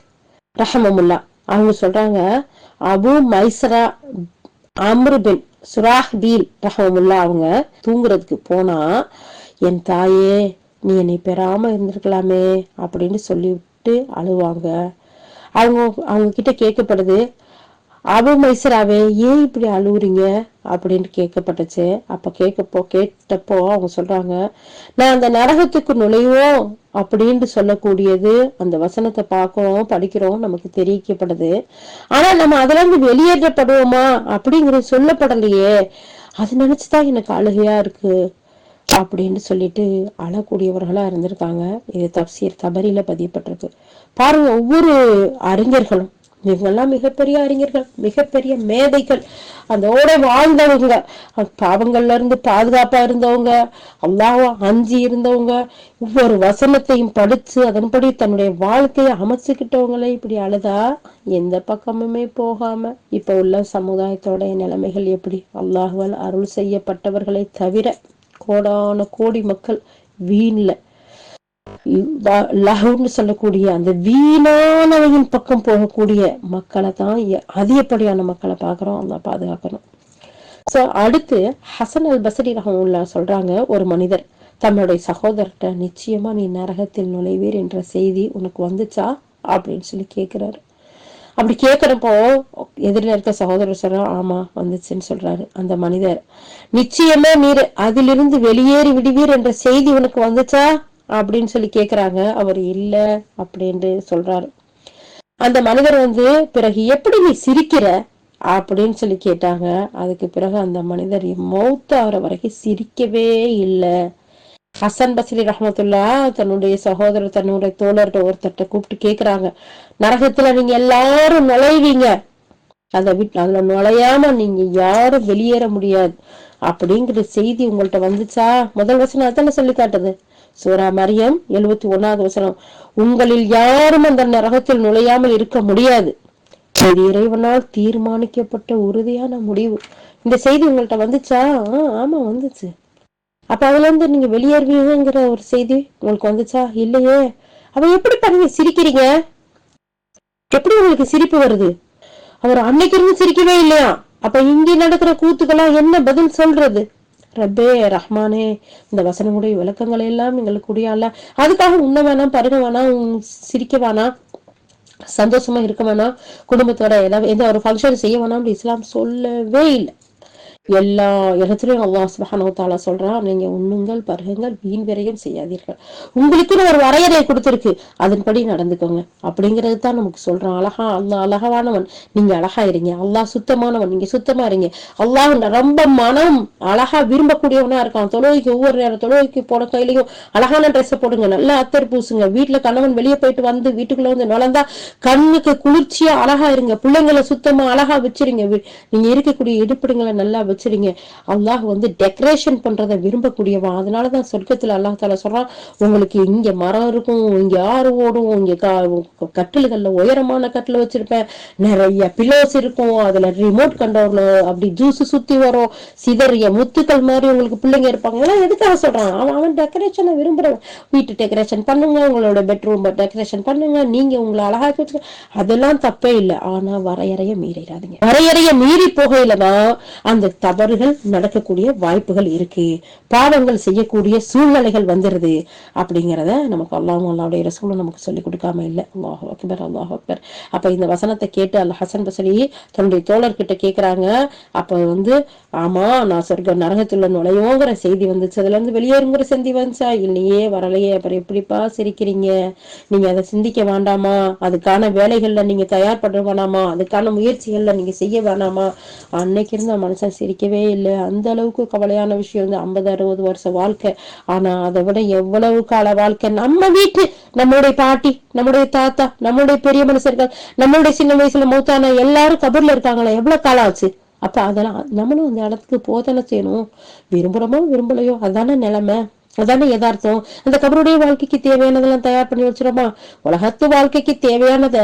ரஹமமுல்லா அவங்க சொல்றாங்க, அபு மைசரா அம்ரு பின் சுராஹ்பீல் ரஹமமுல்லா அவங்க தூங்குறதுக்கு போனா, என் தாயே நீ என்னை பெறாம இருந்திருக்கலாமே அப்படின்னு சொல்லிவிட்டு அழுவாங்க. அவங்க அவங்க கிட்ட கேட்கப்படுது, அபு மைசராவே ஏன் இப்படி அழுவுறீங்க அப்படின்னு கேட்கப்பட்டுச்சு. அப்ப கேட்டப்போ அவங்க சொல்றாங்க, நான் அந்த நரகத்துக்கு நுழைவோம் அப்படின்னு சொல்லக்கூடியது அந்த வசனத்தை பார்க்கிறோம், படிக்கிறோம், நமக்கு தெரிவிக்கப்படுது. ஆனா நம்ம அதுல இருந்து வெளியேற்றப்படுவோமா அப்படிங்கிறது சொல்லப்படலையே, அது நினைச்சுதான் எனக்கு அழுகையா இருக்கு அப்படின்னு சொல்லிட்டு அழக்கூடியவர்களா இருந்திருக்காங்க. இது தப்சீர் தபரியில பதியப்பட்டிருக்கு. பாருங்க, ஒவ்வொரு அறிஞர்களும் இவங்கெல்லாம் மிகப்பெரிய அறிஞர்கள், மிகப்பெரிய மேதைகள், அதோட வாழ்ந்தவங்க, பாவங்கள்ல இருந்து பாதுகாப்பா இருந்தவங்க, அல்லாஹ்வ அஞ்சி இருந்தவங்க, ஒவ்வொரு வசனத்தையும் படிச்சு அதன்படி தன்னுடைய வாழ்க்கையை அமைச்சுக்கிட்டவங்களே இப்படி அழுதா எந்த பக்கமுமே போகாம இப்ப உள்ள சமுதாயத்தோட நிலைமைகள் எப்படி? அல்லாஹ்வால் அருள் செய்யப்பட்டவர்களை தவிர கோடான கோடி மக்கள் வீண்ல லஹுன்னு சொல்லக்கூடிய அந்த வீணானவையின் பக்கம் போகக்கூடிய மக்களை தான் அதிகப்படியான மக்களை பாக்குறோம். அல்லா பாதுகாக்கணும். சோ அடுத்து ஹசன் அல் பஸ்ரி ரஹ்மத்துல்லாஹ் சொல்றாங்க, ஒரு மனிதர் தன்னுடைய சகோதரர்கிட்ட நிச்சயமா நீ நரகத்தில் நுழைவீர் என்ற செய்தி உனக்கு வந்துச்சா அப்படின்னு சொல்லி கேக்குறாரு. அப்படி கேக்குறப்போ எதிரில் இருக்க சகோதரர் சொல்ற ஆமா வந்துச்சுன்னு சொல்றாரு. அந்த மனிதர் நிச்சயமா நீர் அதிலிருந்து வெளியேறி விடுவீர் என்ற செய்தி உனக்கு வந்துச்சா அப்படின்னு சொல்லி கேக்குறாங்க. அவர் இல்ல அப்படின்னு சொல்றாரு. அந்த மனிதர் பிறகு எப்படி நீ சிரிக்கிற அப்படின்னு சொல்லி கேட்டாங்க. அதுக்கு பிறகு அந்த மனிதர் மௌத்து ஆகிற வரைக்கும் சிரிக்கவே இல்லை. ஹசன் பஸ்ரி ரஹ்மத்துல்லா தன்னுடைய சகோதரர் தன்னுடைய தோழர்கிட்ட ஒருத்தட்ட கூப்பிட்டு கேக்குறாங்க, நரகத்துல நீங்க எல்லாரும் நுழைவீங்க, அதுல நுழையாம நீங்க யாரும் வெளியேற முடியாது அப்படிங்கிற செய்தி உங்கள்ட்ட வந்துச்சா? முதல் வசனம் அதான சொல்லி காட்டுது. சூரா மரியம் 71வது வசனம், உங்களில் யாரும் அந்த நரகத்தில் நுழையாமல் இருக்க முடியாது, இது இறைவனால் தீர்மானிக்கப்பட்ட உறுதியான முடிவு. இந்த செய்தி உங்கள்ட்ட வந்துச்சா? ஆமா வந்துச்சு. அப்ப அதுல இருந்து நீங்க வெளியேறுவீங்கிற ஒரு செய்தி உங்களுக்கு வந்துச்சா? இல்லையே. அப்ப எப்படி பண்ணி சிரிக்கிறீங்க? எப்படி உங்களுக்கு சிரிப்பு வருது? அவர் அன்னைக்கு இருந்து சிரிக்கவே இல்லையா? அப்ப இங்க நடக்கிற கூத்துக்கெல்லாம் என்ன பதில் சொல்றது? ரப்பே ரஹ்மானே, இந்த வசனங்களுடைய விளக்கங்களை எல்லாம் எங்களுக்கு கூடியால, அதுக்காக உண்ண வேணாம், பருக வேணாம், சிரிக்க வேணாம், சந்தோஷமா இருக்க வேணாம், குடும்பத்தோட ஏதாவது எந்த ஒரு ஃபங்க்ஷன் செய்ய வேணாம் இஸ்லாம் சொல்லவே இல்லை. எல்லா இடத்துலயும் அல்லாஹ் சுப்ஹானஹு வ தஆலா சொல்றான், நீங்க உண்ணுங்கள், பருகுங்கள், வீண் விரயம் செய்யாதீர்கள். உங்களுக்குன்னு ஒரு வரையறை கொடுத்திருக்கு, அதன்படி நடந்துக்கோங்க அப்படிங்கிறது தான் நமக்கு சொல்றான். அழகா அல்லாஹ் அழகானவன், நீங்க அழகா இருங்க. அல்லாஹ் சுத்தமானவன், நீங்க சுத்தமா இருங்க. அல்லாஹ் ரொம்ப மனம் அழகா விரும்பக்கூடியவனா இருக்கான். தொழுகைக்கு ஒவ்வொரு நேரம் தொழுகைக்கு போன கையிலையும் அழகான ட்ரெஸ் போடுங்க, நல்லா அத்தர் பூசுங்க. வீட்டுல கணவன் வெளியே போயிட்டு வந்து வீட்டுக்குள்ள நுழைந்தா கண்ணுக்கு குளிர்ச்சியா அழகா இருங்க. பிள்ளைங்களை சுத்தமா அழகா வச்சிருங்க. நீங்க இருக்கக்கூடிய இடுப்பிடுங்களை நல்லா வச்சிருங்க. அல்லாஹ் டெக்கரேஷன் பண்றதை விரும்பக்கூடியவன். அதனாலதான் சொர்க்கத்துல அல்லாஹ் தாலா சொல்றான், உங்களுக்கு இங்க மரம் இருக்கும், இங்க ஆறு ஓடும், இங்க கட்டில்கள்ல உயரமான கட்டில வச்சிருப்பேன், நிறைய பில்லோஸ் இருக்கும், அதுல ரிமோட் கண்ட்ரோல், அப்படி ஜூஸ் சுத்தி வரும், சிதறிய முத்துக்கள் மாதிரி உங்களுக்கு பிள்ளைங்க இருப்பாங்க. எல்லாம் எதுக்காக சொல்றான்? அவன் டெக்கரேஷனை விரும்புறவன். வீட்டு டெக்கரேஷன் பண்ணுங்க, உங்களோட பெட்ரூம் டெக்கரேஷன் பண்ணுங்க, நீங்க உங்களை அழகா வச்சுக்க, அதெல்லாம் தப்பே இல்லை. ஆனா வரையறைய மீறிடாதீங்க. வரையறைய மீறி போகையிலதான் அந்த தவறுகள் நடக்கக்கூடிய வாய்ப்புகள் இருக்கு, பாவங்கள் செய்யக்கூடிய சூழ்நிலைகள் வந்துருது அப்படிங்கிறத நமக்கு அல்லாஹ்வுடைய ரசூலும் நமக்கு சொல்லி கொடுக்காம இல்லை. அல்லாஹ் அக்பர், அல்லாஹ் அக்பர். அப்ப இந்த வசனத்தை கேட்டு அல் ஹசன் பஸ்ரி தன்னுடைய தோழர்கிட்ட கேக்குறாங்க. அப்ப ஆமா நான் சொர்க்க நரகத்துல நுழையோங்கிற செய்தி வந்துச்சு, அதுல இருந்து வெளியேறுங்கிற செய்தி வந்துச்சா? இல்லையே, வரலையே. அப்புறம் எப்படிப்பா சிரிக்கிறீங்க? நீங்க அதை சிந்திக்க வேண்டாமா? அதுக்கான வேலைகள்ல நீங்க தயார் பண்ண வேணாமா? அதுக்கான முயற்சிகள்ல நீங்க செய்ய வேணாமா? அன்னைக்கு இருந்த மனுஷன் சிரிக்கவே இல்லை. அந்த அளவுக்கு கவலையான விஷயம் 50-60 வருஷ வாழ்க்கை. ஆனா அதை விட எவ்வளவு கால வாழ்க்கை நம்ம வீட்டு, நம்மளுடைய பாட்டி, நம்முடைய தாத்தா, நம்மளுடைய பெரிய மனுஷர்கள், நம்மளுடைய சின்ன வயசுல மூத்தான எல்லாரும் கபர்ல இருக்காங்களா? எவ்வளவு காலம் ஆச்சு? அப்ப அதெல்லாம் நம்மளும் அந்த இடத்துக்கு போதானே செய்யணும். விரும்புறோமோ விரும்பலையோ அதான நிலைமை, அதான யதார்த்தம். அந்த கபருடைய வாழ்க்கைக்கு தேவையானதெல்லாம் தயார் பண்ணி வச்சிரோமா? உலகத்து வாழ்க்கைக்கு தேவையானத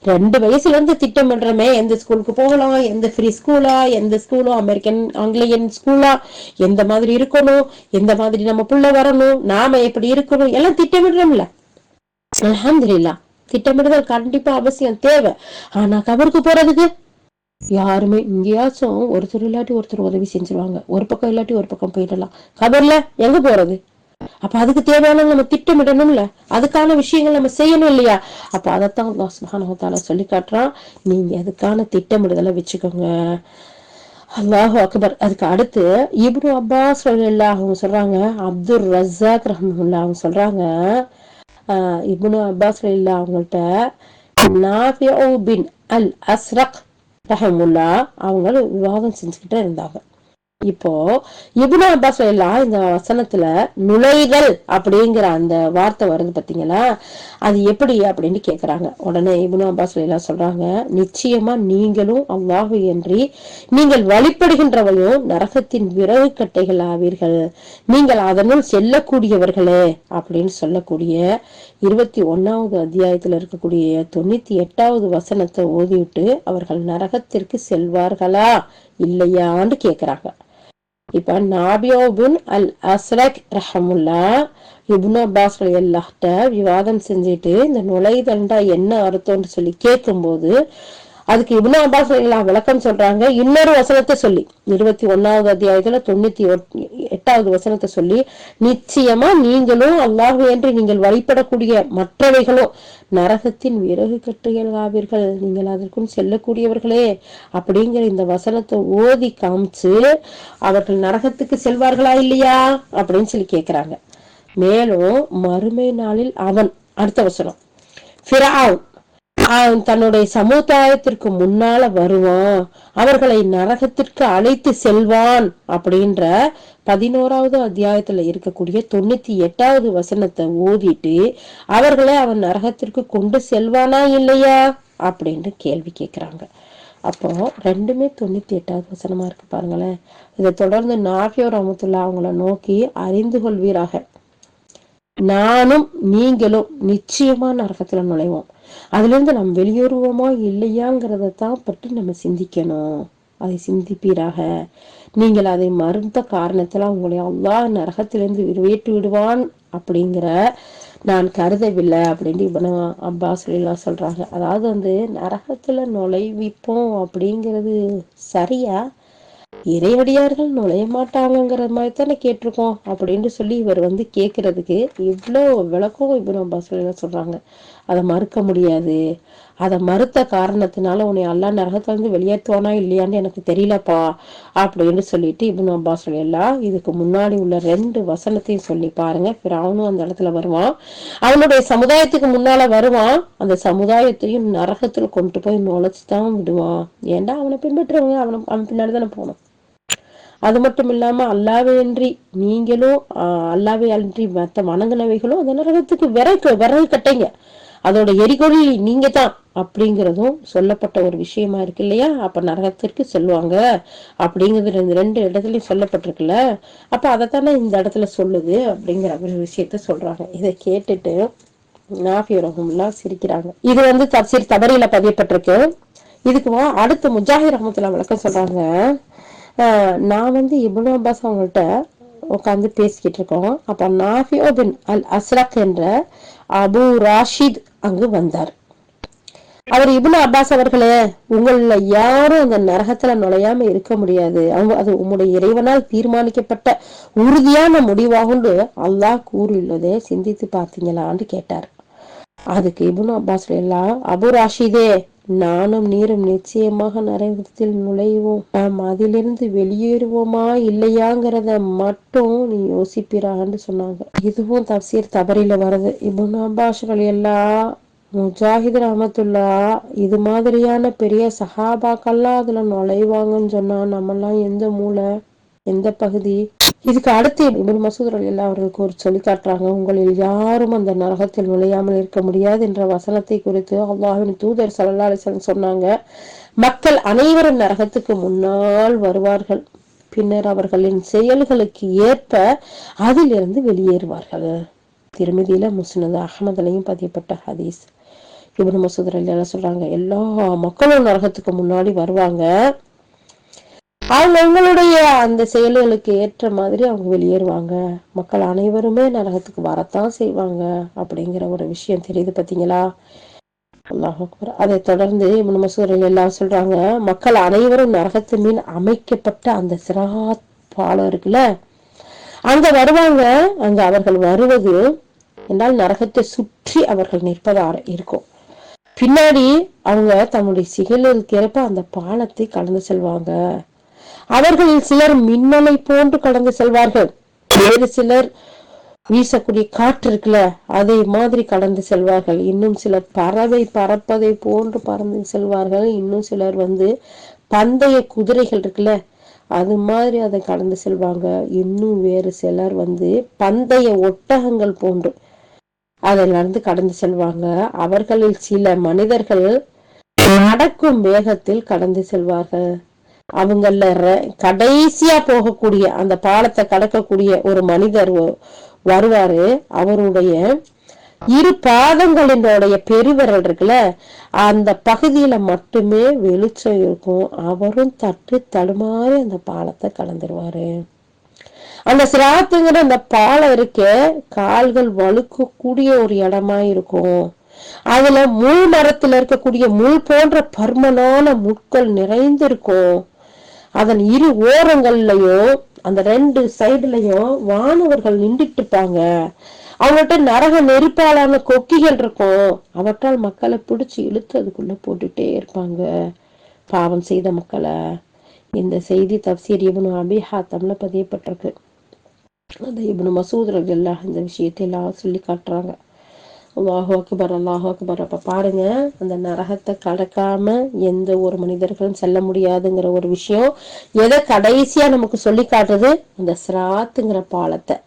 2 வயசுல இருந்து திட்டமிடுறமே, எந்த ஸ்கூலுக்கு போகலாம், எந்த ஃப்ரீ ஸ்கூலா, எந்த ஸ்கூலும் அமெரிக்கன் ஆங்கிலேயன் ஸ்கூலா, எந்த மாதிரி இருக்கணும், எந்த மாதிரி நம்ம புள்ள வரணும், நாம எப்படி இருக்கணும், எல்லாம் திட்டமிடுறோம்ல. அல்ஹம்துலில்லாஹ், திட்டமிடுதல் கண்டிப்பா அவசியம் தேவை. ஆனா கபருக்கு போறதுக்கு யாருமே, இங்கேயாச்சும் ஒருத்தர் இல்லாட்டி ஒருத்தர் உதவி செஞ்சிருவாங்க, ஒரு பக்கம் இல்லாட்டி ஒரு பக்கம் போயிடலாம். கபர்ல எங்க போறது? அப்ப அதுக்கு தேவையான நம்ம திட்டமிடணும்ல, அதுக்கான விஷயங்கள் நம்ம செய்யணும் இல்லையா? அப்ப அதைத்தான் அல்லாஹ் சுப்ஹானஹு வ தஆலா சொல்லி காட்டுறான், நீங்க அதுக்கான திட்டமிடுதலை வச்சுக்கோங்க. அல்லாஹு அக்பர். அதுக்கு அடுத்து இப்னு அப்பாஸ் ரலியல்லாஹு அவங்க சொல்றாங்க, அப்துர் ரஸாக் ரஹ்மத்துல்லாஹி அவங்க சொல்றாங்க, இப்னு அப்பாஸ் ரலியல்லாஹு அவங்கள்ட்ட நாஃபிஉ பின் அல் அஸ்ரக் ரஹ்மத்துல்லாஹ் அவங்க விவாதம் செஞ்சுக்கிட்டே இருந்தாங்க. இப்போ இப்னு அப்பாஸ் எல்லாம் இந்த வசனத்துல நுழைதல் அப்படிங்கிற அந்த வார்த்தை வருது பாத்தீங்களா, அது எப்படி அப்படின்னு கேக்குறாங்க. உடனே இப்னு அப்பாஸ் எல்லாம் சொல்றாங்க, நிச்சயமா நீங்களும் அல்லாஹு என்று நீங்கள் வழிபடுகின்றவையும் நரகத்தின் விறகு கட்டைகள் ஆவீர்கள், நீங்கள் அதனுள் செல்லக்கூடியவர்களே அப்படின்னு சொல்லக்கூடிய 21வது அத்தியாயத்துல இருக்கக்கூடிய 98வது வசனத்தை ஓதிவிட்டு அவர்கள் நரகத்திற்கு செல்வார்களா இல்லையான்னு கேக்குறாங்க. இப்ப நாபியோ பின் அல் அஸ்ரக் ரஹமுல்லா இப்னு அப்பாஸ் ரலியல்லாஹு விவாதம் செஞ்சுட்டு இந்த நுழைதல்டா என்ன அர்த்தம்னு சொல்லி கேட்கும்போது அதுக்கு இப்னு அப்பாஸ் ரலியல்லாஹு விளக்கம் சொல்றாங்க. இன்னொரு வசனத்தை சொல்லி 21வது அத்தியாயத்துல 98வது வசனத்தை சொல்லி, நிச்சயமா நீங்களும் அல்லாஹ் என்று நீங்கள் வழிபடக்கூடிய மற்றவைகளும் நரகத்தின் விறகு கட்டுகள் ஆவீர்கள், நீங்கள் அதற்கும் செல்லக்கூடியவர்களே அப்படிங்கிற இந்த வசனத்தை ஓதி காமிச்சு அவர்கள் நரகத்துக்கு செல்வார்களா இல்லையா அப்படின்னு சொல்லி கேக்குறாங்க. மேலும் மறுமை நாளில் அவன், அடுத்த வசனம், ஃபிரௌன் தன்னுடைய சமுதாயத்திற்கு முன்னால வருவான், அவர்களை நரகத்திற்கு அழைத்து செல்வான் அப்படின்ற 11வது அத்தியாயத்துல இருக்கக்கூடிய 98வது வசனத்தை ஓதிட்டு அவர்களை அவன் நரகத்திற்கு கொண்டு செல்வானா இல்லையா அப்படின்னு கேள்வி கேட்கிறாங்க. அப்போ ரெண்டுமே 98வது வசனமா இருக்கு பாருங்களேன். இதை தொடர்ந்து நாஃபியோ ரஹ்மத்துல்லாஹி அவங்கள நோக்கி, அறிந்து கொள்வீராக, நானும் நீங்களும் நிச்சயமா நரகத்துல நுழைவோம், அதுல இருந்து நம்ம வெளியேறுவோமா இல்லையாங்கிறத தான் பற்றி நம்ம சிந்திக்கணும், அதை சிந்திப்பீராக, நீங்கள் அதை மறுத்த காரணத்துல உங்களை அல்லாஹ் நரகத்திலிருந்து விடுவித்து விடுவான் அப்படிங்கிற நான் கருதவில்லை அப்படின்னு இப்னு அப்பாஸ் ரலியல்லாஹு சொல்றாங்க. அதாவது நரகத்துல நுழைவிப்போம் அப்படிங்கிறது சரியா? இறையடியார்கள் நுழைய மாட்டாங்கிற மாதிரி தானே கேட்டிருக்கோம் அப்படின்னு சொல்லி இவர் கேட்கறதுக்கு இவ்வளோ விளக்கம் இப்னு அப்பாஸ் ரலியல்லாஹு சொல்றாங்க. அதை மறுக்க முடியாது, அதை மறுத்த காரணத்தினால உன்னை அல்லாஹ் நரகத்துல இருந்து வெளியேற்றுவானா இல்லையான்னு எனக்கு தெரியலப்பா அப்படின்னு சொல்லிட்டு இப்னு அப்பாஸ் ரலியல்லாஹு இதுக்கு முன்னாடி உள்ள 2 வசனத்தையும் சொல்லி பாருங்க. ஃபிரௌனும் அந்த இடத்துல வருவான், அவனுடைய சமுதாயத்துக்கு முன்னால வருவான், அந்த சமுதாயத்தையும் நரகத்துல கொண்டு போய் நுழைச்சுதான் விடுவான். ஏன்டா அவனை பின்பற்றுறவங்க அவன் பின்னாடி தானே போகணும். அது மட்டும் இல்லாம அல்லாஹ்வை அன்றி நீங்களும் அல்லாஹ்வை அன்றி மற்ற வணங்கினவைகளும் அந்த நரகத்துக்கு விறகு கட்டைங்க, அதோட எரிகொலி நீங்க தான் அப்படிங்கிறதும் சொல்லப்பட்ட ஒரு விஷயமா இருக்கு இல்லையா. அப்ப நரகத்திற்கு செல்வாங்க அப்படிங்கிறது 2 இடத்துலயும் சொல்லப்பட்டிருக்குல்ல. அப்ப அதைத்தானே இந்த இடத்துல சொல்லுது அப்படிங்கிற ஒரு விஷயத்த சொல்றாங்க. இதை கேட்டுட்டு நாஃபியோ ரஹ்மத்துல்லாஹி சிரிக்கிறாங்க. இது தப்சீர் தபரியில பதியப்பட்டிருக்கு. இதுக்கு அடுத்து முஜாஹித் ரஹ்மத்துல்லாஹி விளக்கம் சொல்றாங்க. நான் இப்னு அப்பாஸ் அவங்கள்ட்ட உட்காந்து பேசிக்கிட்டு இருக்கோம். அப்ப நாஃபியோ பின் அல் அஸ்ரக் என்ற அபு ராஷித் அங்கு வந்தார். அவர் இப்னு அப்பாஸ் அவர்களே, உங்கள யாரும் அந்த நரகத்துல நுழையாம இருக்க முடியாது, அது உம்முடைய இறைவனால் தீர்மானிக்கப்பட்ட உறுதியான முடிவாகும் அல்லாஹ் கூறியுள்ளதே சிந்தித்து பார்த்தீங்களான்னு கேட்டார். அதுக்கு இப்னு அப்பாஸ் எல்லாம், அபு ராஷிதே, நானும் நீரும் நிச்சயமாக நரகத்தில் நுழைவோம், நாம் அதிலிருந்து வெளியேறுவோமா இல்லையாங்கிறத மட்டும் நீ யோசிப்பிறான்னு சொன்னாங்க. இதுவும் தப்சீர் தபரில வருது. இப்னு அப்பாஸ் எல்லாம் முஜாஹித் ரஹ்மத்துல்லாஹி இது மாதிரியான பெரிய சஹாபாக்கள்லாம் அதுல நுழைவாங்கன்னு சொன்னா நம்மெல்லாம் எந்த மூலை, எந்த பகுதி? இதுக்கு அடுத்து இப்னு மசூத் ரலியல்லாஹு அவர்களுக்கு ஒரு சொல்லி காட்டுறாங்க. உங்களில் யாரும் அந்த நரகத்தில் நுழையாமல் இருக்க முடியாது என்ற வசனத்தை குறித்து அல்லாஹ்வின் தூதர் ஸல்லல்லாஹு அலைஹி வஸல்லம் சொன்னாங்க. மக்கள் அனைவரும் நரகத்துக்கு முன்னால் வருவார்கள், பின்னர் அவர்களின் செயல்களுக்கு ஏற்ப அதிலிருந்து வெளியேறுவார்கள். திருமதியில முஸ்னத் அஹ்மதுலையும் பதியப்பட்ட ஹதீஸ். இப்னு மசூத் ரலியல்லாஹு சொல்றாங்க, எல்லா மக்களும் நரகத்துக்கு முன்னாடி வருவாங்க, அவங்களுடைய அந்த செயல்களுக்கு ஏற்ற மாதிரி அவங்க வெளியேறுவாங்க, மக்கள் அனைவருமே நரகத்துக்கு வரத்தான் செய்வாங்க அப்படிங்கிற ஒரு விஷயம் தெரியுது பாத்தீங்களா. அல்லாஹ் அக்பர். அதை தொடர்ந்து இப்னு மசூத் ரலியல்லாஹு சொல்றாங்க, மக்கள் அனைவரும் நரகத்து மீன் அமைக்கப்பட்ட அந்த சிராத் பாலம் இருக்குல்ல, அங்க வருவாங்க. அங்க அவர்கள் வருவது என்றால் நரகத்தை சுற்றி அவர்கள் நிற்பதாக இருக்கும். பின்னாடி அவங்க தன்னுடைய செயலுக்கு ஏற்ப அந்த பாலத்தை கடந்து செல்வாங்க. அவர்களில் சிலர் மின்னலை போன்று கடந்து செல்வார்கள், வேறு சிலர் வீசக்கூடிய காற்று இருக்குல்ல அதை மாதிரி கடந்து செல்வார்கள், இன்னும் சிலர் பறவை பறப்பதை போன்று பறந்து செல்வார்கள், இன்னும் சிலர் பந்தய குதிரைகள் இருக்குல்ல அது மாதிரி அதை கடந்து செல்வாங்க. இன்னும் வேறு சிலர் பந்தய ஒட்டகங்கள் போன்று அதில் கடந்து செல்வாங்க. அவர்களில் சில மனிதர்கள் நடக்கும் வேகத்தில் கடந்து செல்வார்கள். அவங்கள கடைசியா போகக்கூடிய அந்த பாலத்தை கடக்கக்கூடிய ஒரு மனிதர் வருவாரு. அவருடைய இரு பாதங்களினுடைய பெருவிரல் இருக்குல்ல, அந்த பகுதியில மட்டுமே வெளிச்சம் இருக்கும். அவரும் தட்டு தடுமாறி அந்த பாலத்தை கடந்துருவாரு. அந்த சிராத்துங்கிற அந்த பாலம் இருக்க கால்கள் வழுக்கக்கூடிய ஒரு இடமா இருக்கும். அதுல முள் மரத்துல இருக்கக்கூடிய முள் போன்ற பர்மனான முட்கள் நிறைந்திருக்கும். அதன் இரு ஓரங்கள்லயும் அந்த ரெண்டு சைடுலயும் வானவர்கள் நின்றுட்டு இருப்பாங்க. அவங்கள்ட்ட நரக நெருப்பாலான கொக்கிகள் இருக்கும். அவற்றால் மக்களை பிடிச்சி இழுத்து அதுக்குள்ள போட்டுட்டே இருப்பாங்க, பாவம் செய்த மக்களை. இந்த செய்தி தப்சீர் இப்னு அபி ஹாத்தம்ல பதியப்பட்டிருக்கு. அந்த இப்னு மசூத் ரலியல்லாஹு இந்த விஷயத்தை எல்லாம் சொல்லி காட்டுறாங்க. அல்லாஹு அக்பர், அல்லாஹு அக்பர். அப்ப பாருங்க, அந்த நரகத்தை கடக்காம எந்த ஒரு மனிதர்களும் செல்ல முடியாதுங்கிற ஒரு விஷயம் எதை கடைசியா நமக்கு சொல்லி காட்டுது? அந்த சிராத்துங்கிற பாலத்தை.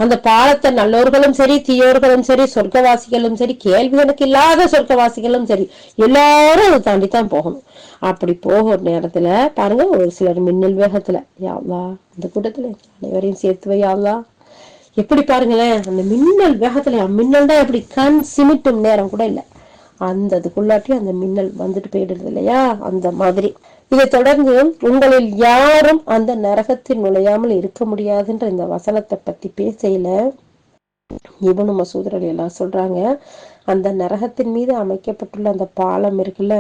அந்த பாலத்தை நல்லோர்களும் சரி, தீயோர்களும் சரி, சொர்க்கவாசிகளும் சரி, கேள்வி எனக்கு இல்லாத சொர்க்கவாசிகளும் சரி, எல்லாரும் அதை தாண்டித்தான் போகணும். அப்படி போகிற நேரத்துல பாருங்க, ஒரு சிலர் மின்னல் வேகத்துல, யா அல்லாஹ் அந்த கூட்டத்துல அனைவரையும் சேர்த்து வை யா அல்லாஹ். எப்படி பாருங்களேன், அந்த மின்னல் வேகத்துல, மின்னல் தான் எப்படி கண் சிமிட்டும் நேரம் கூட இல்லை, அந்த அதுக்குள்ளாட்டி அந்த மின்னல் வந்துட்டு போயிடுது இல்லையா, அந்த மாதிரி. இதை தொடர்ந்து உங்களில் யாரும் அந்த நரகத்தில் நுழையாமல் இருக்க முடியாதுன்ற இந்த வசனத்தை பத்தி பேசையில இப்னு மசூத் ரலியல்லாஹு சொல்றாங்க, அந்த நரகத்தின் மீது அமைக்கப்பட்டுள்ள அந்த பாலம் இருக்குல்ல,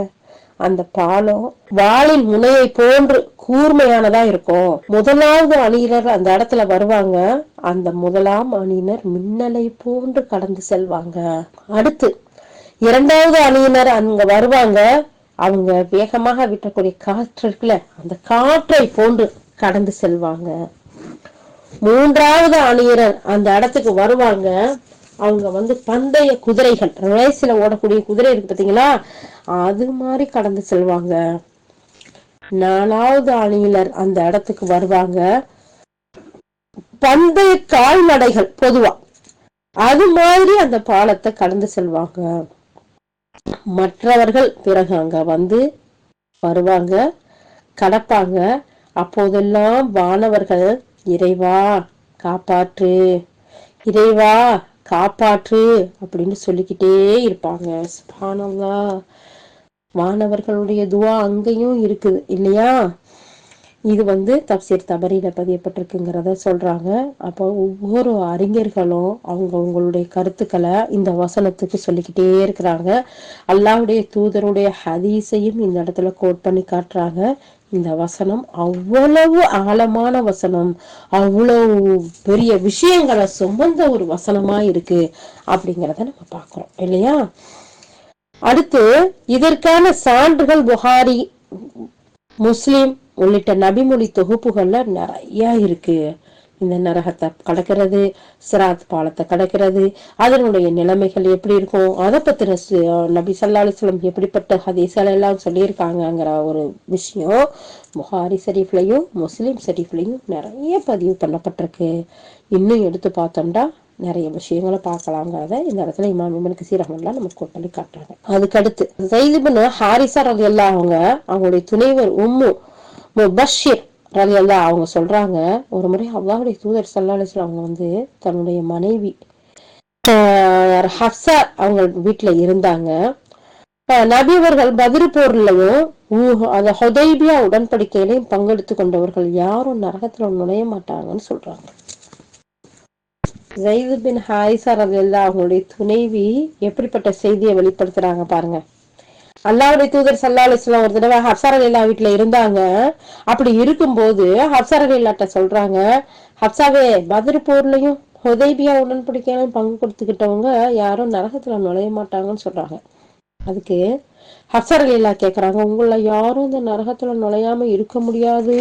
அந்த பாலம் வாளின் முனையை போன்று கூர்மையானதா இருக்கும். முதலாவது அணியினர் அந்த இடத்துல வருவாங்க. அந்த முதலாம் அணியினர் மின்னலை போன்று கடந்து செல்வாங்க. அடுத்து இரண்டாவது அணியினர் அங்க வருவாங்க. அவங்க வேகமாக விட்டக்கூடிய காற்று இருக்குல்ல, அந்த காற்றை போன்று கடந்து செல்வாங்க. மூன்றாவது அணியினர் அந்த இடத்துக்கு வருவாங்க. அவங்க பந்தய குதிரைகள், ரேஸ்ல ஓடக்கூடிய குதிரை இருக்கு பாத்தீங்களா, அது மாதிரி கடந்து செல்வாங்க. நாலாவது அணியினர் அந்த இடத்துக்கு வருவாங்க. பந்தய கால்நடைகள் பொதுவா அது மாதிரி அந்த பாலத்தை கடந்து செல்வாங்க. மற்றவர்கள் பிறகு அங்க வருவாங்க, கடப்பாங்க. அப்போதெல்லாம் வானவர்கள் இறைவா காப்பாற்று, இறைவா காப்பாற்று அப்படின்னு சொல்லிக்கிட்டே இருப்பாங்க. சுப்ஹானல்லாஹ். வானவர்களுடைய துவா அங்கேயும் இருக்குது இல்லையா? இது தப்சீர் தபரியில பதியப்பட்டிருக்குங்கிறத சொல்றாங்க. அப்போ ஒவ்வொரு அறிஞர்களும் அவங்களுடைய கருத்துக்களை இந்த வசனத்துக்கு சொல்லிக்கிட்டே இருக்கிறாங்க. அல்லாஹ்வுடைய தூதருடைய ஹதீஸையும் இந்த இடத்துல கோட் பண்ணி காட்டுறாங்க. இந்த வசனம் அவ்வளவு ஆழமான வசனம், அவ்வளவு பெரிய விஷயங்களை சுமந்த ஒரு வசனமா இருக்கு அப்படிங்கிறத நம்ம பார்க்கிறோம் இல்லையா? அடுத்து இதற்கான சான்றுகள் புகாரி, முஸ்லிம் உள்ளிட்ட நபிமொழி தொகுப்புகள்ல நிறைய இருக்கு. இந்த நரகத்தை கடக்கிறது, சிராத் பாலத்தை கடக்கிறது, அதனுடைய நிலைமைகள் எப்படி இருக்கும், அதை பத்தின நபி ஸல்லல்லாஹு அலைஹி வஸல்லம் எப்படிப்பட்ட ஹதீஸ்கள் எல்லாம் சொல்லியிருக்காங்கிற ஒரு விஷயம் புகாரி ஷரீஃப்லையும் முஸ்லிம் ஷரீஃப்லையும் நிறைய பதிவு பண்ணப்பட்டிருக்கு. இன்னும் எடுத்து பார்த்தோம்னா நிறைய விஷயங்களை பார்க்கலாங்கிறத இந்த இடத்துல இமாம் இப்னு கஸீர் ரஹ்மத்துல்லாஹி நமக்கு சொல்லி காட்டுறாங்க. அதுக்கடுத்து ஸைத் இப்னு ஹாரிஸா ரலியல்லாஹு அவங்களுடைய துணைவர் உம்மு முபஷ்ஷிர் ரலியல்லாஹு அவங்க சொல்றாங்க, ஒரு முறை அல்லாஹ்வுடைய தூதர் ஸல்லல்லாஹு அலைஹி வஸல்லம் அவங்க தன்னுடைய மனைவி ஹஃப்ஸா அவங்க வீட்டுல இருந்தாங்க. நபியவர்கள் பத்ர் போர்லயும் ஹுதைபியா உடன்படிக்கையிலையும் பங்கெடுத்து கொண்டவர்கள் யாரும் நரகத்துல நுழைய மாட்டாங்கன்னு சொல்றாங்க. ஸைத் பின் ஹாரிஸா ரலியல்லாஹு அவங்களுடைய துணைவி எப்படிப்பட்ட செய்தியை வெளிப்படுத்துறாங்க பாருங்க. அல்லாஹ்வுடைய தூதர் ஸல்லல்லாஹு அலைஹி வஸல்லம் ஒரு தடவை ஹஃப்ஸா ரலியல்லாஹு வீட்டுல இருந்தாங்க. அப்படி இருக்கும்போது ஹஃப்ஸா ரலியல்லாஹு சொல்றாங்க, ஹஃப்ஸாவே பத்ர் போர்லயும் ஹுதைபியா உடன்படிக்கையிலும் பங்கு கொடுத்துக்கிட்டவங்க யாரும் நரகத்துல நுழைய மாட்டாங்கன்னு சொல்றாங்க. அதுக்கு ஹஃப்ஸா ரலியல்லாஹு கேக்குறாங்க, உங்களை யாரும் இந்த நரகத்துல நுழையாம இருக்க முடியாது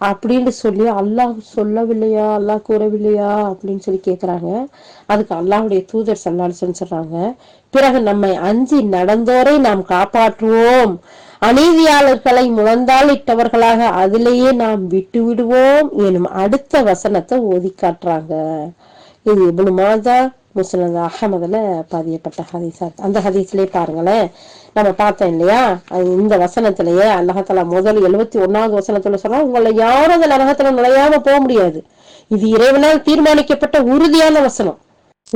அப்படின்னு சொல்லி அல்லாஹ் சொல்லவில்லையா, அல்லாஹ் கூறவில்லையா அப்படின்னு சொல்லி கேக்குறாங்க. அதுக்கு அல்லாஹ்வுடைய தூதர் ஸல்லல்லாஹு அலைஹி வஸல்லம் சொல்றாங்க, பிறகு நம்மை அஞ்சி நடந்தோரை நாம் காப்பாற்றுவோம், அநீதியாளர்களை முழந்தாளிட்டவர்களாக அதிலேயே நாம் விட்டு விடுவோம் எனும் அடுத்த வசனத்தை ஓதி காட்டுறாங்க. இது இப்னு மாஜா முஸ்னத் அஹமதுல பதியப்பட்ட ஹதீஸா. அந்த ஹதீஸ்லயே பாருங்களேன், நம்ம பார்த்தோம் இல்லையா, இந்த வசனத்திலேயே அல்லாஹ் முதல் 71வது வசனத்துல சொன்னா, உங்களை யாரும் அந்த நரகத்துல நுழையாம போக முடியாது. இது இறைவனால் தீர்மானிக்கப்பட்ட உறுதியான வசனம்,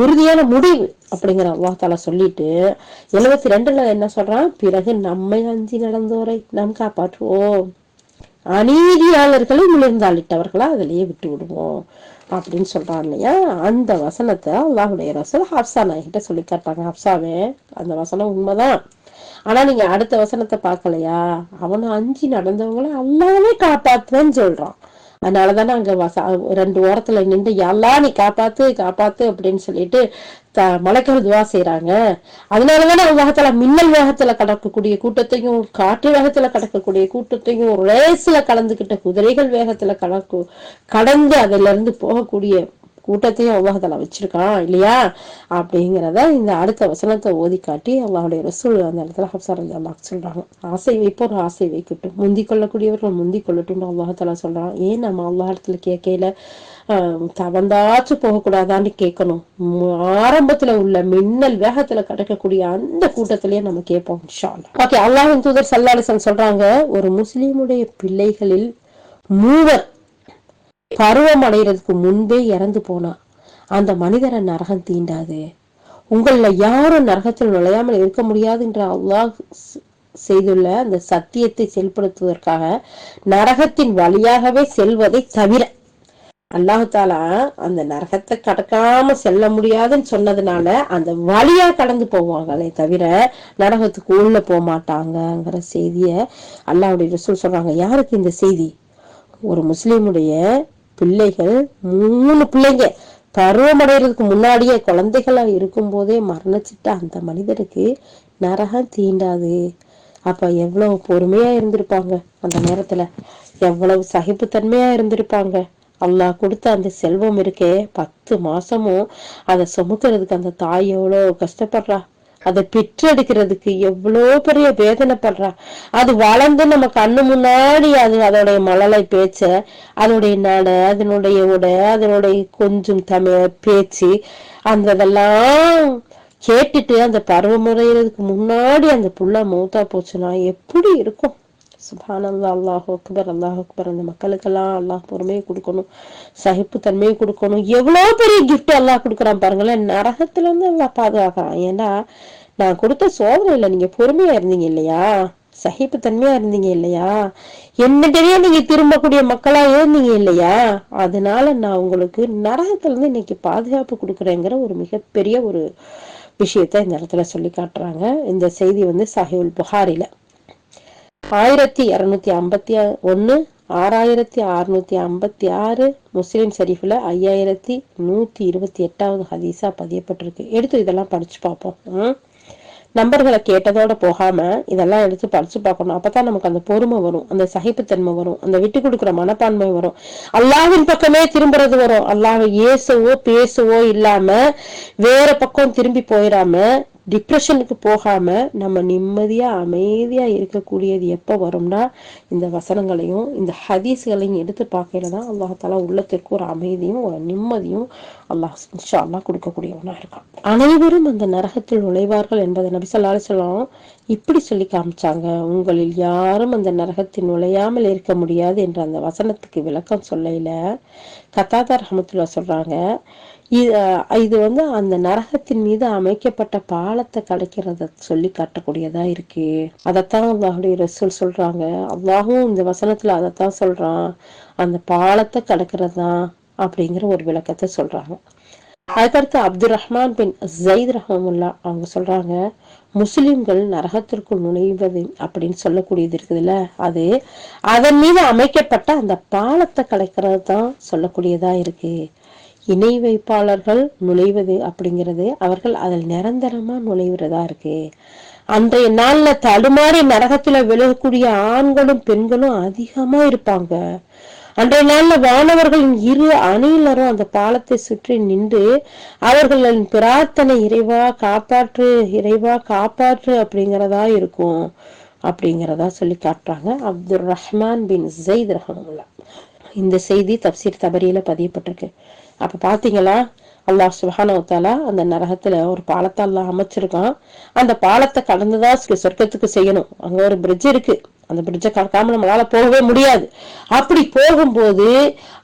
உறுதியான முடிவு அப்படிங்கிற அல்லாஹ் தாலா சொல்லிட்டு 72ல என்ன சொல்றான், பிறகு நம்மை அஞ்சி நடந்தோரை நாம் காப்பாற்றுவோம், அநீதியாளர்களை விழுந்தாளிட்டவர்களா அதிலேயே விட்டு விடுவோம் அப்படின்னு சொல்றான் இல்லையா. அந்த வசனத்தை அல்லாஹுடைய ரசூல் ஹப்சா நாய்கிட்ட சொல்லி காட்டாங்க. ஹப்சாவே, அந்த வசனம் உண்மைதான், ஆனா நீங்க அடுத்த வசனத்தை பார்க்கலையா, அவனை அஞ்சி நடந்தவங்களை அல்லாவே காப்பாத்துவேன்னு சொல்றான். அதனாலதானே அங்க 2 ஓரத்துல நின்று எல்லாம் நீ காப்பாத்து காப்பாத்து அப்படின்னு சொல்லிட்டு மலைக்கள் துவா செய்யறாங்க. அதனாலதானே உலகத்துல மின்னல் வேகத்துல கடக்கக்கூடிய கூட்டத்தையும், காற்று வேகத்துல கடக்கக்கூடிய கூட்டத்தையும், ரேஸ்ல கலந்துகிட்ட குதிரைகள் வேகத்துல கடந்து அதுல இருந்து போகக்கூடிய கூட்டத்தையும் அல்லாஹ் வச்சிருக்கான் இல்லையா. அப்படிங்கிறத இந்த அடுத்த வசனத்தை ஓதி காட்டி அல்லாஹுடைய ரசூல் அந்த இடத்துல ஹப்ஸா ரலியல்லாஹு அன்ஹா சொல்றாங்க. ஆசை வைப்போர் ஆசை வைக்கட்டும், முந்தி கொள்ளக்கூடியவர்கள் முந்தி கொள்ளட்டும் அல்லாஹ் சொல்றான். ஏன் நம்ம அல்லாஹ் இடத்துல கேட்கல தவந்தாச்சு போகக்கூடாதான்னு கேட்கணும். ஆரம்பத்துல உள்ள மின்னல் வேகத்துல கிடைக்கக்கூடிய அந்த கூட்டத்திலேயே நம்ம கேட்போம் இன்ஷா அல்லாஹ். ஓகே, அல்லாஹ்வின் தூதர் ஸல்லல்லாஹு அலைஹி வஸல்லம் சொல்றாங்க, ஒரு முஸ்லிமுடைய பிள்ளைகளில் 3 பருவம் அடைகிறதுக்கு முன்பே இறந்து போனா அந்த மனிதரை நரகம் தீண்டாது. உங்கள யாரும் நரகத்தில் நுழையாமல் இருக்க முடியாதுன்ற அல்லாஹ் செய்துள்ள அந்த சத்தியத்தை செயல்படுத்துவதற்காக நரகத்தின் வழியாகவே செல்வதை தவிர, அல்லாஹ் தாலா அந்த நரகத்தை கடக்காம செல்ல முடியாதுன்னு சொன்னதுனால அந்த வழியா கடந்து போவாங்களே தவிர நரகத்துக்கு உள்ள போக மாட்டாங்கங்கிற செய்திய அல்லாஹ்வுடைய ரசூல் சொல்றாங்க. யாருக்கு இந்த செய்தி? ஒரு முஸ்லிமுடைய பிள்ளைகள் 3 பிள்ளைங்க பருவமடைறதுக்கு முன்னாடியே குழந்தைகளா இருக்கும் போதே மரணிச்சுட்டா அந்த மனிதருக்கு நரகம் தீண்டாது. அப்ப எவ்வளவு பொறுமையா இருந்திருப்பாங்க, அந்த நேரத்துல எவ்வளவு சகிப்புத்தன்மையா இருந்திருப்பாங்க. அல்லாஹ் கொடுத்த அந்த செல்வம் இருக்கே, 10 மாசமும் அதை சுமக்கிறதுக்கு அந்த தாய் எவ்வளவு கஷ்டப்படுறா, அதை பெற்றெடுக்கிறதுக்கு எவ்வளோ பெரிய வேதனைப்படுறா. அது வளர்ந்து நம்ம கண்ணு முன்னாடி அதோடைய மழலை பேச்ச, அதனுடைய நட, அதனுடைய உடை, அதனுடைய கொஞ்சம் பேச்சு, இதெல்லாம் கேட்டுட்டு அந்த பருவம் முறைறதுக்கு முன்னாடி அந்த புள்ள மௌத்தா போச்சுன்னா எப்படி இருக்கும்? சுப்ஹானல்லாஹ், அல்லாஹ் அக்பர், அல்லாஹ் அக்பர். அந்த மக்களுக்கெல்லாம் அல்லாஹ் பொறுமையை கொடுக்கணும், சகிப்பு தன்மையை கொடுக்கணும். எவ்வளவு பெரிய கிஃப்ட் அல்லாஹ் கொடுக்குறான் பாருங்களேன். நரகத்துல இருந்து அல்லாஹ் பாதுகாக்கிறான். ஏன்னா நான் கொடுத்த சோதனையில நீங்க பொறுமையா இருந்தீங்க இல்லையா, சகிப்பு தன்மையா இருந்தீங்க இல்லையா, என்னகிட்டயே நீங்க திரும்பக்கூடிய மக்களா இருந்தீங்க இல்லையா, அதனால நான் உங்களுக்கு நரகத்துல இருந்து இன்னைக்கு பாதுகாப்பு கொடுக்குறேங்கிற ஒரு மிகப்பெரிய ஒரு விஷயத்த இந்த இடத்துல சொல்லி காட்டுறாங்க. இந்த செய்தி சஹீஹுல் புகாரில 1251, 6656, முஸ்லிம் ஷரீஃப்ல 5128வது ஹதீஸா பதியப்பட்டிருக்கு. எடுத்து இதெல்லாம் படிச்சு பார்ப்போம். நம்பர்களை கேட்டதோட போகாம இதெல்லாம் எடுத்து படிச்சு பார்க்கணும். அப்பதான் நமக்கு அந்த பொறுமை வரும், அந்த சகிப்புத்தன்மை வரும், அந்த விட்டு கொடுக்குற மனப்பான்மை வரும், அல்லாஹ்வின் பக்கமே திரும்புறது வரும். அல்லாஹ் ஏசவோ பேசவோ இல்லாம வேற பக்கம் திரும்பி போயிடாம டிப்ரெஷனுக்கு போகாம நம்ம நிம்மதியா அமைதியா இருக்கக்கூடியது எப்ப வரும்னா, இந்த வசனங்களையும் இந்த ஹதீஸ்களையும் எடுத்து பார்க்கலதான் அல்லாஹ் தாலா உள்ளத்திற்கு ஒரு அமைதியும் ஒரு நிம்மதியும் அல்லாஹ் இன்ஷா அல்லாஹ் கொடுக்கக்கூடியவனா இருக்கான். அனைவரும் அந்த நரகத்தில் நுழைவார்கள் என்பதை நபி ஸல்லல்லாஹு அலைஹி வஸல்லம் இப்படி சொல்லி காமிச்சாங்க. உங்களில் யாரும் அந்த நரகத்தில் நுழையாமல் இருக்க முடியாது என்ற அந்த வசனத்துக்கு விளக்கம் சொல்லையில கத்தாதா ரஹ்மத்துல்லாஹி சொல்றாங்க, இது அந்த நரகத்தின் மீது அமைக்கப்பட்ட பாலத்தை கிடைக்கிறத சொல்லி காட்டக்கூடியதா இருக்கு. அதத்தான் அல்லாஹுடைய ரசூல் சொல்றாங்க. அல்லாஹும் இந்த வசனத்துல அதத்தான் சொல்றான், அந்த பாலத்தை கடக்கிறது தான் அப்படிங்கிற ஒரு விளக்கத்தை சொல்றாங்க. அதுக்கடுத்து அப்துல் ரஹ்மான் பின் ஜயித் ரஹ்மத்துல்லா அவங்க சொல்றாங்க, முஸ்லிம்கள் நரகத்திற்குள் நுழைவது அப்படின்னு சொல்லக்கூடியது இருக்குதுல்ல, அது அதன் மீது அமைக்கப்பட்ட அந்த பாலத்தை கடக்கிறது தான் சொல்லக்கூடியதா இருக்கு. இணை வைப்பாளர்கள் நுழைவது அப்படிங்கிறது அவர்கள் அதில் நிரந்தரமா நுழைவுறதா இருக்கு. அன்றைய நாள்ல தடுமாறி நரகத்துல விலகக்கூடிய ஆண்களும் பெண்களும் அதிகமா இருப்பாங்க. அன்றைய நாள்ல வானவர்களின் 2 அணியினரும் அந்த பாலத்தை சுற்றி நின்று அவர்களின் பிரார்த்தனை இறைவா காப்பாற்று, இறைவா காப்பாற்று அப்படிங்கிறதா இருக்கும். அப்படிங்கிறதா சொல்லி காட்டுறாங்க அப்துல் ரஹ்மான் பின் ஜெயித் ரஹ்மத்துல்லாஹ். இந்த செய்தி தப்சீர் தபரியில பதியப்பட்டிருக்கு. அப்ப பாத்தீங்களா, அல்லாஹ் சுப்ஹானஹு வ தஆலா அந்த நரகத்துல ஒரு பாலத்தை அல்லாஹ் அமைச்சிருக்கான். அந்த பாலத்தை கடந்துதான் சொர்க்கத்துக்கு செய்யணும். அங்க ஒரு பிரிட்ஜ் இருக்கு, அந்த பிரிட்ஜை கடக்காம நம்மளால போகவே முடியாது. அப்படி போகும்போது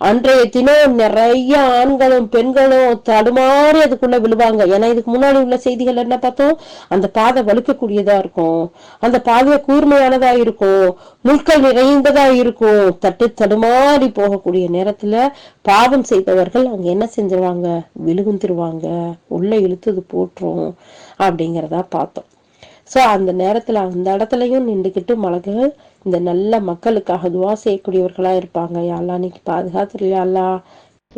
அன்றைய தினம் நிறைய ஆண்களும் பெண்களும் தடுமாறி அதுக்குள்ள விழுவாங்க. ஏன்னா இதுக்கு முன்னாடி உள்ள செய்திகள் என்ன பார்த்தோம், அந்த பாதை வலுக்கக்கூடியதா இருக்கும், அந்த பாதை கூர்மையானதா இருக்கும், முட்கள் நிறைந்ததா இருக்கும். தட்டு தடுமாறி போகக்கூடிய நேரத்துல பாவம் செய்தவர்கள் அங்க என்ன செஞ்சிருவாங்க, விழுந்துருவாங்க, உள்ள இழுத்தது போட்டுரும் அப்படிங்கிறதா பார்த்தோம். சோ அந்த நேரத்துல அந்த இடத்துலயும் நின்றுகிட்டு மலக்குகள் இந்த நல்ல மக்களுக்காக துவா செய்யக்கூடியவர்களா இருப்பாங்க. யாழ்லா நீ பாதுகாத்துறியா,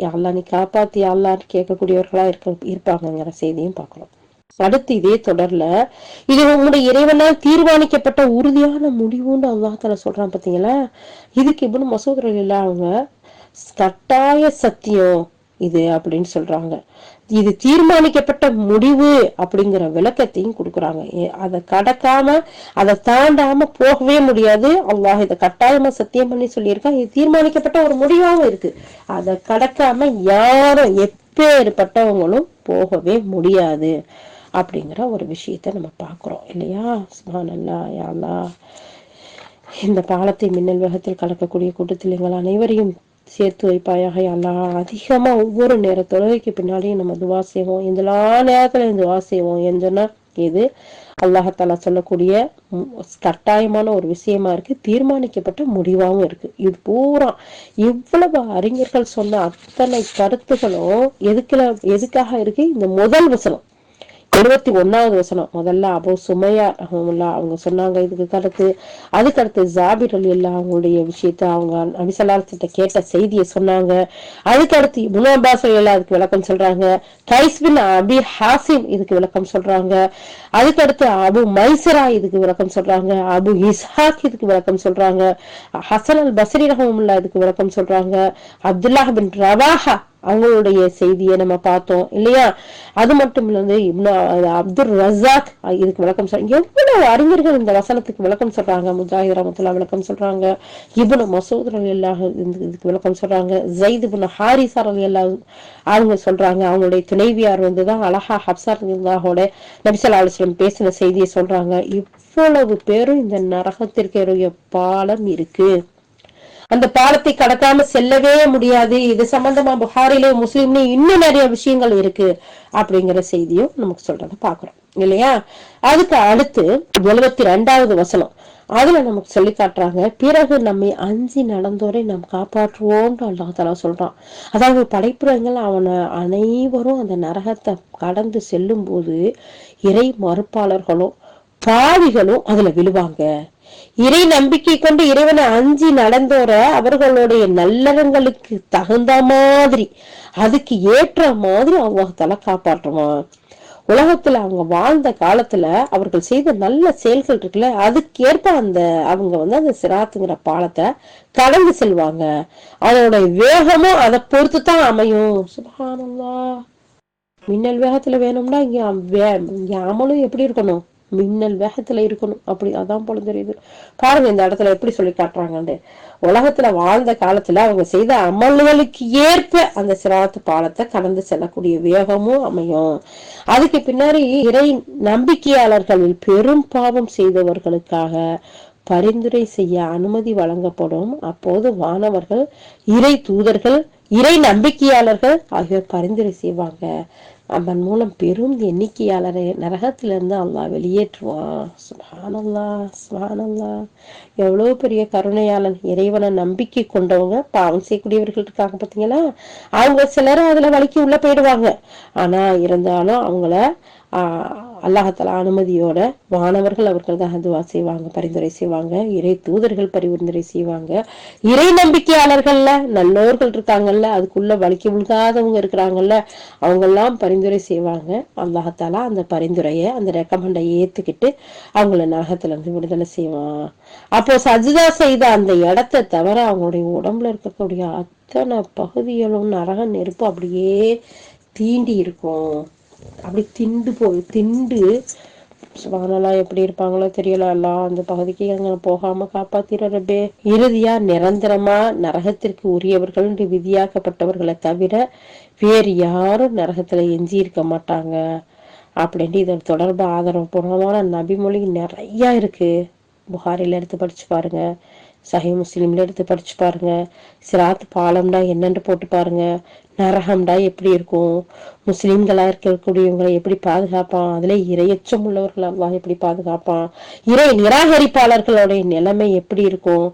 யாழ்லா நீ காப்பாத்தி யாழ்லான்னு கேட்கக்கூடியவர்களா இருப்பாங்கங்கிற செய்தியும் பார்க்கிறோம். அடுத்து இதே தொடர்ல இது உங்களுடைய இறைவனால் தீர்மானிக்கப்பட்ட உறுதியான முடிவுன்னு அல்லாஹ் தஆலா சொல்றான் பாத்தீங்களா. இதுக்கு இப்னு மசூத் ரலியல்லாஹு அவங்க கட்டாய சத்தியம் இது அப்படின்னு சொல்றாங்க. இது தீர்மானிக்கப்பட்ட முடிவு அப்படிங்கிற விளக்கத்தையும் கொடுக்குறாங்க. அதை கடக்காம அதை தாண்டாம போகவே முடியாது. அல்லாஹ் இதை கட்டாயமா சத்தியம் பண்ணி சொல்லியிருக்கான். இது தீர்மானிக்கப்பட்ட ஒரு முடிவாகவும் இருக்கு. அதை கடக்காம யாரும் எப்பேற்பட்டவங்களும் போகவே முடியாது அப்படிங்கிற ஒரு விஷயத்த நம்ம பாக்குறோம் இல்லையா. சுப்ஹானல்லாஹ், யா அல்லாஹ், இந்த பாலத்தை மின்னல் வேகத்தில் கடக்கக்கூடிய கூட்டத்தில் எங்கள் அனைவரையும் சேர்த்து வைப்பாயாக. எல்லாம் அதிகமா ஒவ்வொரு நேர தொழுகைக்கு பின்னாடியும் நம்ம துவா செய்வோம். எல்லா நேரத்துல துவா செய்வோம். எந்தனா இது அல்லாஹாலா சொல்லக்கூடிய கட்டாயமான ஒரு விஷயமா இருக்கு, தீர்மானிக்கப்பட்ட முடிவாகவும் இருக்கு. இது பூரா இவ்வளவு அறிஞர்கள் சொன்ன அத்தனை கருத்துகளும் எதுக்காக இருக்கு, இந்த முதல் வசனம் 21வது வசனம். முதல்ல அபூ சுமையா அவங்க சொன்னாங்க இதுக்கு கருத்து. அதுக்கடுத்து ஜாபிர் ரலியல்லாஹு அவங்களுடைய விஷயத்த அவங்க நபி ஸல்லல்லாஹு அலைஹி வஸல்லம் கேட்ட செய்தியை சொன்னாங்க. அதுக்கடுத்து இப்னு அப்பாஸ் ரலியல்லாஹு அதுக்கு விளக்கம் சொல்றாங்க. கைஸ் பின் அபி ஹாசிம் இதுக்கு விளக்கம் சொல்றாங்க. அதுக்கடுத்து அபு மைசரா இதுக்கு விளக்கம் சொல்றாங்க. அபு இஸ்ஹாக் இதுக்கு விளக்கம் சொல்றாங்க. ஹசன் அல் பஸ்ரி ரஹ்மத்துல்லாஹி இதுக்கு விளக்கம் சொல்றாங்க. அப்துல்லாஹ் பின் ரவாஹா அவங்களுடைய செய்தியை நம்ம பார்த்தோம் இல்லையா. அது மட்டும் இல்லாது அப்துல் ரஸாக் இதுக்கு விளக்கம் சொல்றாங்க. எவ்வளவு அறிஞர்கள் இந்த வசனத்துக்கு விளக்கம் சொல்றாங்க. முஜாஹித் ரஹ்மத்துல்லாஹி விளக்கம் சொல்றாங்க. இப்னு மசூத் ரலியல்லாஹு இதுக்கு விளக்கம் சொல்றாங்க. ஸைத் இப்னு ஹாரிஸா ரலியல்லாஹு அவங்க சொல்றாங்க. அவங்களுடைய துணைவியார் வந்துதான் அலஹா ஹப்ஸா ரலியல்லாஹோட நபி ஸல்லல்லாஹு அலைஹி வஸல்லம் பேசின செய்தியை சொல்றாங்க. இவ்வளவு பேரும் இந்த நரகத்திற்கு பாலம் இருக்கு, அந்த பாலத்தை கடக்காம செல்லவே முடியாது. இது சம்பந்தமா புகாரிலே முஸ்லிம்லயும் இன்னும் நிறைய விஷயங்கள் இருக்கு அப்படிங்கிற செய்தியும் நமக்கு சொல்றத பாக்குறோம் இல்லையா. அதுக்கு அடுத்து 72வது வசனம். அதுல நமக்கு சொல்லி காட்டுறாங்க, பிறகு நம்மை அஞ்சி நடந்தோரை நாம் காப்பாற்றுவோம்னு அல்லாஹ் தஆலா சொல்றான். அதாவது படைப்புறங்கள் அவனை அனைவரும் அந்த நரகத்தை கடந்து செல்லும் போது இறை மறுப்பாளர்களும் பாவிகளும் அதுல விழுவாங்க. இறை நம்பிக்கை கொண்டு இறைவனை அஞ்சி நடந்தோர அவர்களுடைய நல்லறங்களுக்கு தகுந்த மாதிரி, அதுக்கு ஏற்ற மாதிரி அல்லாஹ் தஆலா காப்பாற்றுவான். உலகத்துல அவங்க வாழ்ந்த காலத்துல அவர்கள் செய்த நல்ல செயல்கள் இருக்குல்ல, அதுக்கு ஏற்ப அவங்க அந்த சிராத்துங்கிற பாலத்தை கடந்து செல்வாங்க. அதோட வேகமும் அதை பொறுத்து தான் அமையும். சுப்ஹானல்லாஹ், மின்னல் வேகத்துல வேணும்னா இங்க அமலும் எப்படி இருக்கணும், மின்னல் வேகத்துல இருக்கணும். அப்படி அதான் போல தெரியுது. பாருங்க இந்த இடத்துல எப்படி சொல்லி காட்டுறாங்க. உலகத்துல வாழ்ந்த காலத்துல அவங்க செய்த அமல்களுக்கு ஏற்ப அந்த சிராத்து பாலத்தை கடந்து செல்லக்கூடிய வேகமும் அமையும். அதுக்கு பின்னாடி இறை நம்பிக்கையாளர்களில் பெரும் பாவம் செய்தவர்களுக்காக பரிந்துரை செய்ய அனுமதி வழங்கப்படும். அப்போது வானவர்கள், இறை தூதர்கள், இறை நம்பிக்கையாளர்கள் ஆகியோர் பரிந்துரை செய்வாங்க. அதன் மூலம் பெரும் எண்ணிக்கையாளரை நரகத்திலிருந்து அல்லாஹ் வெளியேற்றுவான். சுப்ஹானல்லாஹ், சுப்ஹானல்லாஹ், எவ்வளவு பெரிய கருணையாளன். இறைவனை நம்பிக்கை கொண்டவங்க பாவம் செய்யக்கூடியவர்கள் இருக்காங்க பாத்தீங்களா, அவங்க சிலரும் அதுல வலிக்கு உள்ள போயிடுவாங்க. ஆனா இருந்தாலும் அவங்கள அல்லாஹ்தஆலா அனுமதியோட வானவர்கள் அவர்கள் தான் துவா செய்வாங்க, பரிந்துரை செய்வாங்க. இறை தூதர்கள் பரிந்துரை செய்வாங்க. இறை நம்பிக்கையாளர்கள்ல நல்லோர்கள் இருக்காங்கல்ல, அதுக்குள்ள வலிக்கு விழுகாதவங்க இருக்கிறாங்கல்ல, அவங்க எல்லாம் பரிந்துரை செய்வாங்க. அல்லாஹ்தஆலா அந்த பரிந்துரையை, அந்த ரெக்கமெண்டை ஏத்துக்கிட்டு அவங்கள நரகத்துல இருந்து விடுதலை செய்வான். அப்போ சஜ்தா செய்த அந்த இடத்தை தவிர அவங்களுடைய உடம்புல இருக்கக்கூடிய அத்தனை பகுதிகளும் நரக நெருப்பு அப்படியே தீண்டி இருக்கும். அப்படி திண்டு சுபஹானல்லாஹ், எப்படி இருப்பாங்களோ தெரியல. எல்லாம் அந்த பகுதிக்கு அங்க போகாம காப்பாத்திரபே. இறுதியா நிரந்தரமா நரகத்திற்கு உரியவர்கள் என்று விதியாக்கப்பட்டவர்களை தவிர வேறு யாரும் நரகத்துல எஞ்சி இருக்க மாட்டாங்க அப்படின்ட்டு இதன் தொடர்பு ஆதாரபூர்வமான நபிமொழி நிறைய இருக்கு. புகாரில எடுத்து படிச்சு பாருங்க, சஹி முஸ்லீம்ல எடுத்து படிச்சு பாருங்க. சிராத் பாலம்டா என்னன்னு போட்டு பாருங்க. நரகம்டா எப்படி இருக்கும், முஸ்லிம்களா இருக்கக்கூடியவங்களை எப்படி பாதுகாப்பான், அதுல இரையச்சம் உள்ளவர்கள் அல்லாஹ் எப்படி பாதுகாப்பான், இறை நிராகரிப்பாளர்களுடைய நிலைமை எப்படி இருக்கும்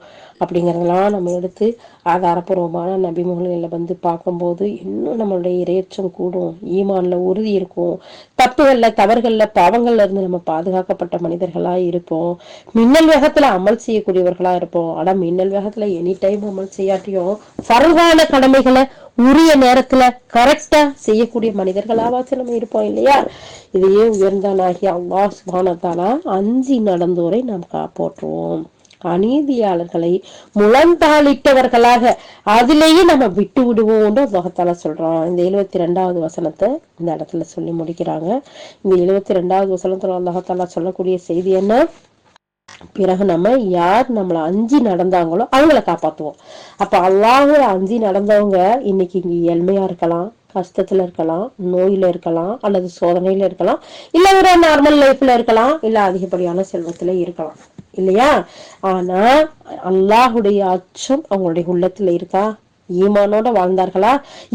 அப்படிங்கறதெல்லாம் நம்ம எடுத்து ஆதாரபூர்வமான நபிமொழிகளை பார்க்கும்போது இன்னும் நம்மளுடைய இரையச்சம் கூடும், ஈமான்ல உறுதி இருக்கும், தப்புகள்ல தவறுகள்ல பாவங்கள்ல இருந்து நம்ம பாதுகாக்கப்பட்ட மனிதர்களா இருப்போம், மின்னல் வேகத்துல அமல் செய்யக்கூடியவர்களா இருப்போம். ஆனா மின்னல் வேகத்துல எனி டைம் அமல் செய்யாட்டியும் ஃபர்தான கடமைகளை உரிய நேரத்துல கரெக்டா செய்யக்கூடிய மனிதர்களாவாச்சும் நம்ம இருப்போம் இல்லையா? இதையே உயர்ந்தானாகி அல்லாஹ் சுப்ஹானஹு வ தஆலா அஞ்சி நடந்தோரை நாம் காப்பாற்றுவோம். அநீதியாளர்களை முழந்தாளிட்டவர்களாக அதிலேயே நம்ம விட்டு விடுவோம்னு அல்லாஹ் சொல்றான். இந்த 72வது வசனத்தை இந்த இடத்துல சொல்லி முடிக்கிறாங்க. இந்த 72வது வசனத்துல அல்லாஹ் சொல்லக்கூடிய செய்தி என்ன? பிறகு நம்ம யார் நம்மளை அஞ்சி நடந்தாங்களோ அவங்கள காப்பாத்துவோம். அப்ப அல்லாஹ் அஞ்சி நடந்தவங்க இன்னைக்கு இங்க ஏழ்மையா இருக்கலாம், கஷ்டத்துல இருக்கலாம், நோயில இருக்கலாம், அல்லது சோதனையில இருக்கலாம், இல்ல ஒரு நார்மல் லைஃப்ல இருக்கலாம், இல்ல அதிகப்படியான செல்வத்துல இருக்கலாம் இல்லையா? ஆனா அல்லாஹுடைய அச்சம் அவங்களுடைய உள்ளத்துல இருக்கா? ஈமானோட வாழ்ந்தார்களா?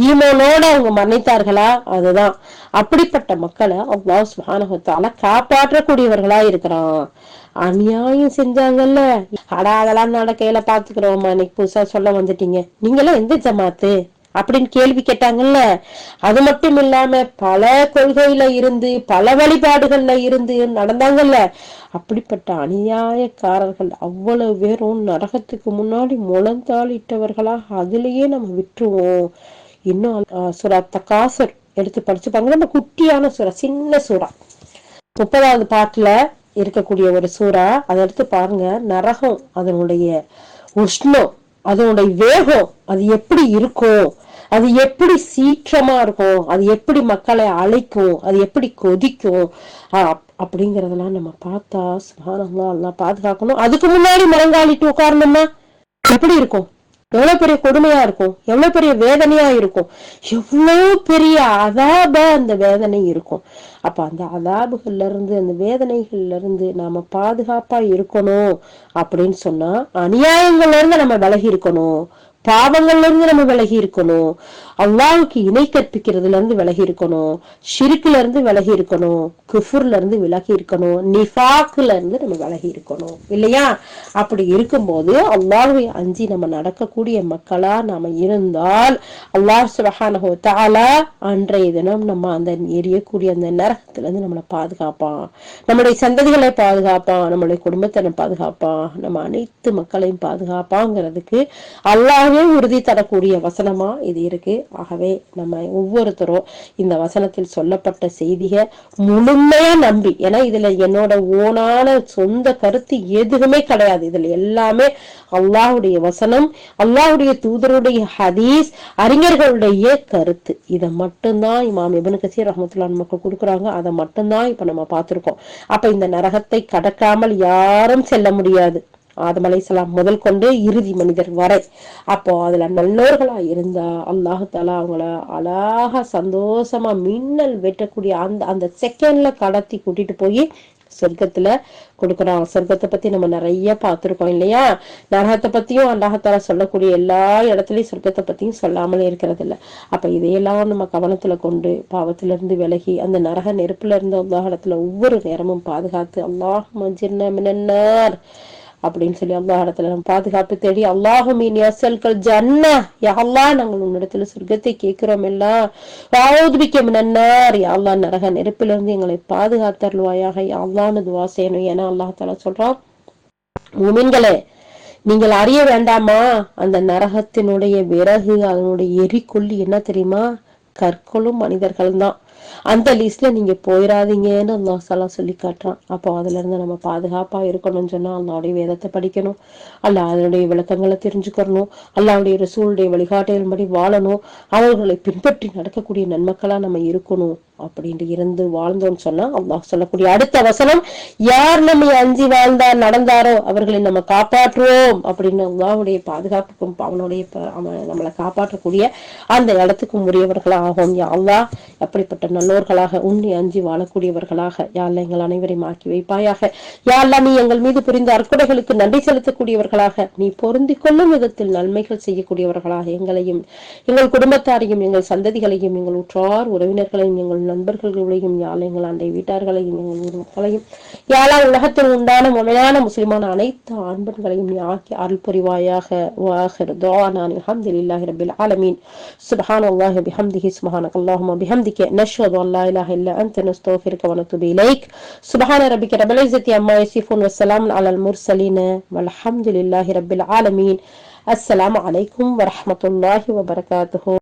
ஈமானோட அவங்க மன்னித்தார்களா? அதுதான். அப்படிப்பட்ட மக்களை அல்லாஹ் சுப்ஹானஹு வ தஆலா காப்பாற்றக்கூடியவர்களா இருக்கிறான். அநியாயம் செஞ்சாங்கல்ல, அடா அதெல்லாம் நடக்கையில பாத்துக்கிறோமா, இன்னைக்கு புதுசா சொல்ல வந்துட்டீங்க, நீங்களாம் எந்த ஜமாத்து அப்படின்னு கேள்வி கேட்டாங்கல்ல. அது மட்டும் இல்லாம பல கொள்கையில இருந்து பல வழிபாடுகள்ல இருந்து நடந்தாங்கல்ல. அப்படிப்பட்ட அநியாயக்காரர்கள் அவ்வளவு பேரும் நரகத்துக்கு முன்னாடி முழந்தாளிட்டவர்களா அதுலயே நம்ம விட்டுருவோம். இன்னும் சூரா தகாசுர் எடுத்து படிச்சுப்பாங்க. நம்ம குட்டியான சூரா, சின்ன சூரா, 30வது பாட்டுல இருக்கக்கூடிய ஒரு சூறா. அதை எடுத்து பாருங்க. நரகம் அதனுடைய உஷ்ணம், அதனுடைய வேகம், அது எப்படி இருக்கும், அது எப்படி சீற்றமா இருக்கும், அது எப்படி மக்களை அழைக்கும், அது எப்படி கொதிக்கும் அப்படிங்கறதெல்லாம் நம்ம பார்த்தா சுப்ஹானல்லாஹ், அல்லாஹ் பாதுகாக்கணும். அதுக்கு முன்னாடி முழங்காலிட்டு உட்காரணும்னா எப்படி இருக்கும்? எவ்வளவு பெரிய கொடுமையா இருக்கும், எவ்வளவு பெரிய வேதனையா இருக்கும், எவ்வளவு பெரிய அதாப அந்த வேதனை இருக்கும். அப்ப அந்த அதாபுகள்ல இருந்து அந்த வேதனைகள்ல இருந்து நாம பாதுகாப்பா இருக்கணும் அப்படின்னு சொன்னா அநியாயங்கள்ல இருந்து நம்ம விலகி இருக்கணும், பாவங்கள்ல இருந்து நம்ம விலகி இருக்கணும், அல்லாஹ்வுக்கு இணை கற்பிக்கிறதுல இருந்து விலகி இருக்கணும், ஷிர்க்ல இருந்து விலகி இருக்கணும், குஃப்ர்ல இருந்து விலகி இருக்கணும், நிஃபாக்ல இருந்து நம்ம விலகி இருக்கணும் இல்லையா? அப்படி இருக்கும்போது அல்லாஹ்வை அஞ்சி நம்ம நடக்கக்கூடிய மக்களா நாம இருந்தால் அல்லாஹ் சுப்ஹானஹு வ தஆலா அன்றைய தினம் நம்ம அந்த எரியக்கூடிய அந்த நரகத்துல இருந்து நம்மளை பாதுகாப்பான், நம்முடைய சந்ததிகளை பாதுகாப்பான், நம்மளுடைய குடும்பத்தை பாதுகாப்பான், நம்ம அனைத்து மக்களையும் பாதுகாப்பாங்கிறதுக்கு அல்லாஹ் உறுதி தரக்கூடிய வசனமா இது இருக்கு. ஆகவே நம்ம ஒவ்வொருத்தரும் இந்த வசனத்தில் சொல்லப்பட்ட செய்தியை முழுமையா நம்பி, ஏன்னா இதுல என்னோட ஓனான சொந்த கருத்து எதுவுமே கிடையாது, இதுல எல்லாமே அல்லாஹ்வுடைய வசனம், அல்லாஹ்வுடைய தூதருடைய ஹதீஸ், அறிஞர்களுடைய கருத்து. இதை மட்டும்தான் இமாம் இப்னு கஸீர் ரஹ்மத்துல்லாஹி நமக்கு கொடுக்குறாங்க. அதை மட்டும்தான் இப்ப நம்ம பார்த்திருக்கோம். அப்ப இந்த நரகத்தை கடக்காமல் யாரும் செல்ல முடியாது, ஆதம் அலைஹிஸ்ஸலாம் முதல் கொண்டு இறுதி மனிதர் வரை. அப்போ அதுல நல்லோர்களா இருந்தா அல்லாஹ் தஆலா அவங்கள அழகா சந்தோஷமா மின்னல் வெட்டக்கூடிய அந்த செகண்ட்ல கடத்தி கூட்டிட்டு போய் சொர்க்கத்துல கொடுக்குறான். சொர்க்கத்தை பத்தி நம்ம நிறைய பார்த்திருக்கோம் இல்லையா? நரகத்தை பத்தியும் அல்லாஹ் தஆலா சொல்லக்கூடிய எல்லா இடத்துலயும் சொர்க்கத்தை பத்தியும் சொல்லாமலே இருக்கிறது இல்ல. அப்ப இதையெல்லாம் நம்ம கவனத்துல கொண்டு பாவத்துல இருந்து விலகி அந்த நரக நெருப்புல இருந்து அல்லாஹ் இடத்துல ஒவ்வொரு நேரமும் பாதுகாத்து அல்லாஹ் மஜ்ர்னா மினன்னார் அப்படின்னு சொல்லி அல்லாஹ் இடத்துல நம்ம பாதுகாப்பு தேடி அல்லாஹும்மீன் யஸ்அல்கல் ஜன்னah, யா அல்லாஹ் நாங்கள் உன்னிடத்துல சொர்க்கத்தை கேட்கிறோம், எல்லாம் அஊது பிக்க மினன்னார், யா அல்லாஹ் நரக நெருப்பில இருந்து எங்களை பாதுகாத்தருள்வாயாக யா அல்லாஹ்னு துஆ செய்யணும். ஏன்னா அல்லாஹ் தஆலா சொல்றான், மூமின்களே நீங்கள் அறிய வேண்டாமா, அந்த நரகத்தினுடைய விறகு அதனுடைய எரிக்கொல்லி என்ன தெரியுமா? கற்களும் மனிதர்கள் தான். அந்த லிஸ்ட்ல நீங்க போயிடாதீங்கன்னு அல்லாஹ் சொல்லி காட்டுறான். அப்போ அதுல இருந்து நம்ம பாதுகாப்பா இருக்கணும்னு சொன்னா அல்லாஹ்வுடைய வேதத்தை படிக்கணும், அதனுடைய விளக்கங்களை தெரிஞ்சுக்கணும், அல்லாஹ்வுடைய ரசூலுடைய வழிகாட்டுதல்படி வாழணும், அவர்களை பின்பற்றி நடக்கக்கூடிய நன்மக்களா நம்ம இருக்கணும் அப்படின்னு இருந்து வாழ்ந்தோம்னு சொன்னா அல்லாஹ் சொல்லக்கூடிய அடுத்த வசனம், யார் நம்மை அஞ்சி வாழ்ந்தார் நடந்தாரோ அவர்களை நம்ம காப்பாற்றுவோம் அப்படின்னு அல்லாஹ்வுடைய பாதுகாப்புக்கும் அவனுடைய நம்மளை காப்பாற்றக்கூடிய அந்த இடத்துக்கும் உரியவர்களாகும். யா அல்லாஹ் அப்படிப்பட்ட நல்லோர்களாக உன்னை அஞ்சி வாழக்கூடியவர்களாக யா அல்லாஹ் எங்கள் அனைவரையும் ஆக்கி வைப்பாயாக. யா அல்லாஹ் நீ எங்கள் மீது புரிந்த அற்கொடைகளுக்கு நன்றி செலுத்தக்கூடியவர்களாக, நீ பொருந்தி கொள்ளும் விதத்தில் நன்மைகள் செய்யக்கூடியவர்களாக எங்களையும் எங்கள் குடும்பத்தாரையும் எங்கள் சந்ததிகளையும் எங்கள் உற்றார் உறவினர்களையும் எங்கள் நண்பர்களையும் யா அல்லாஹ் எங்கள் அண்டை வீட்டார்களையும் எங்கள் மக்களையும் யா அல்லாஹ் உலகத்தில் உண்டான முழுமையான முஸ்லிமான அனைத்து ஆண்பன்களையும் நீ ஆக்கி அருள் புரிவாயாக. வாஹிர் துஆனா அல்ஹம்துலில்லாஹி ரப்பில் ஆலமீன். சுப்ஹானல்லாஹி வபிஹம்திஹி சுப்ஹானக்கல்லாஹும்ம வபிஹம்திக நஷ்ஹது அன் லா இலாஹா இல்லா அன்த நஸ்தக்ஃபிருக வ நதுபு இலைக். சுப்ஹான ரப்பிக ரப்பில் இஸ்ஸத்தி அம்மா யசிஃபூன் வஸ்ஸலாமுன் அலல் முர்ஸலீன் வல்ஹம்துலில்லாஹி ரப்பில் ஆலமீன். அஸ்ஸலாமு அலைக்கும் வரஹ்மத்துல்லாஹி வபரகாத்துஹு.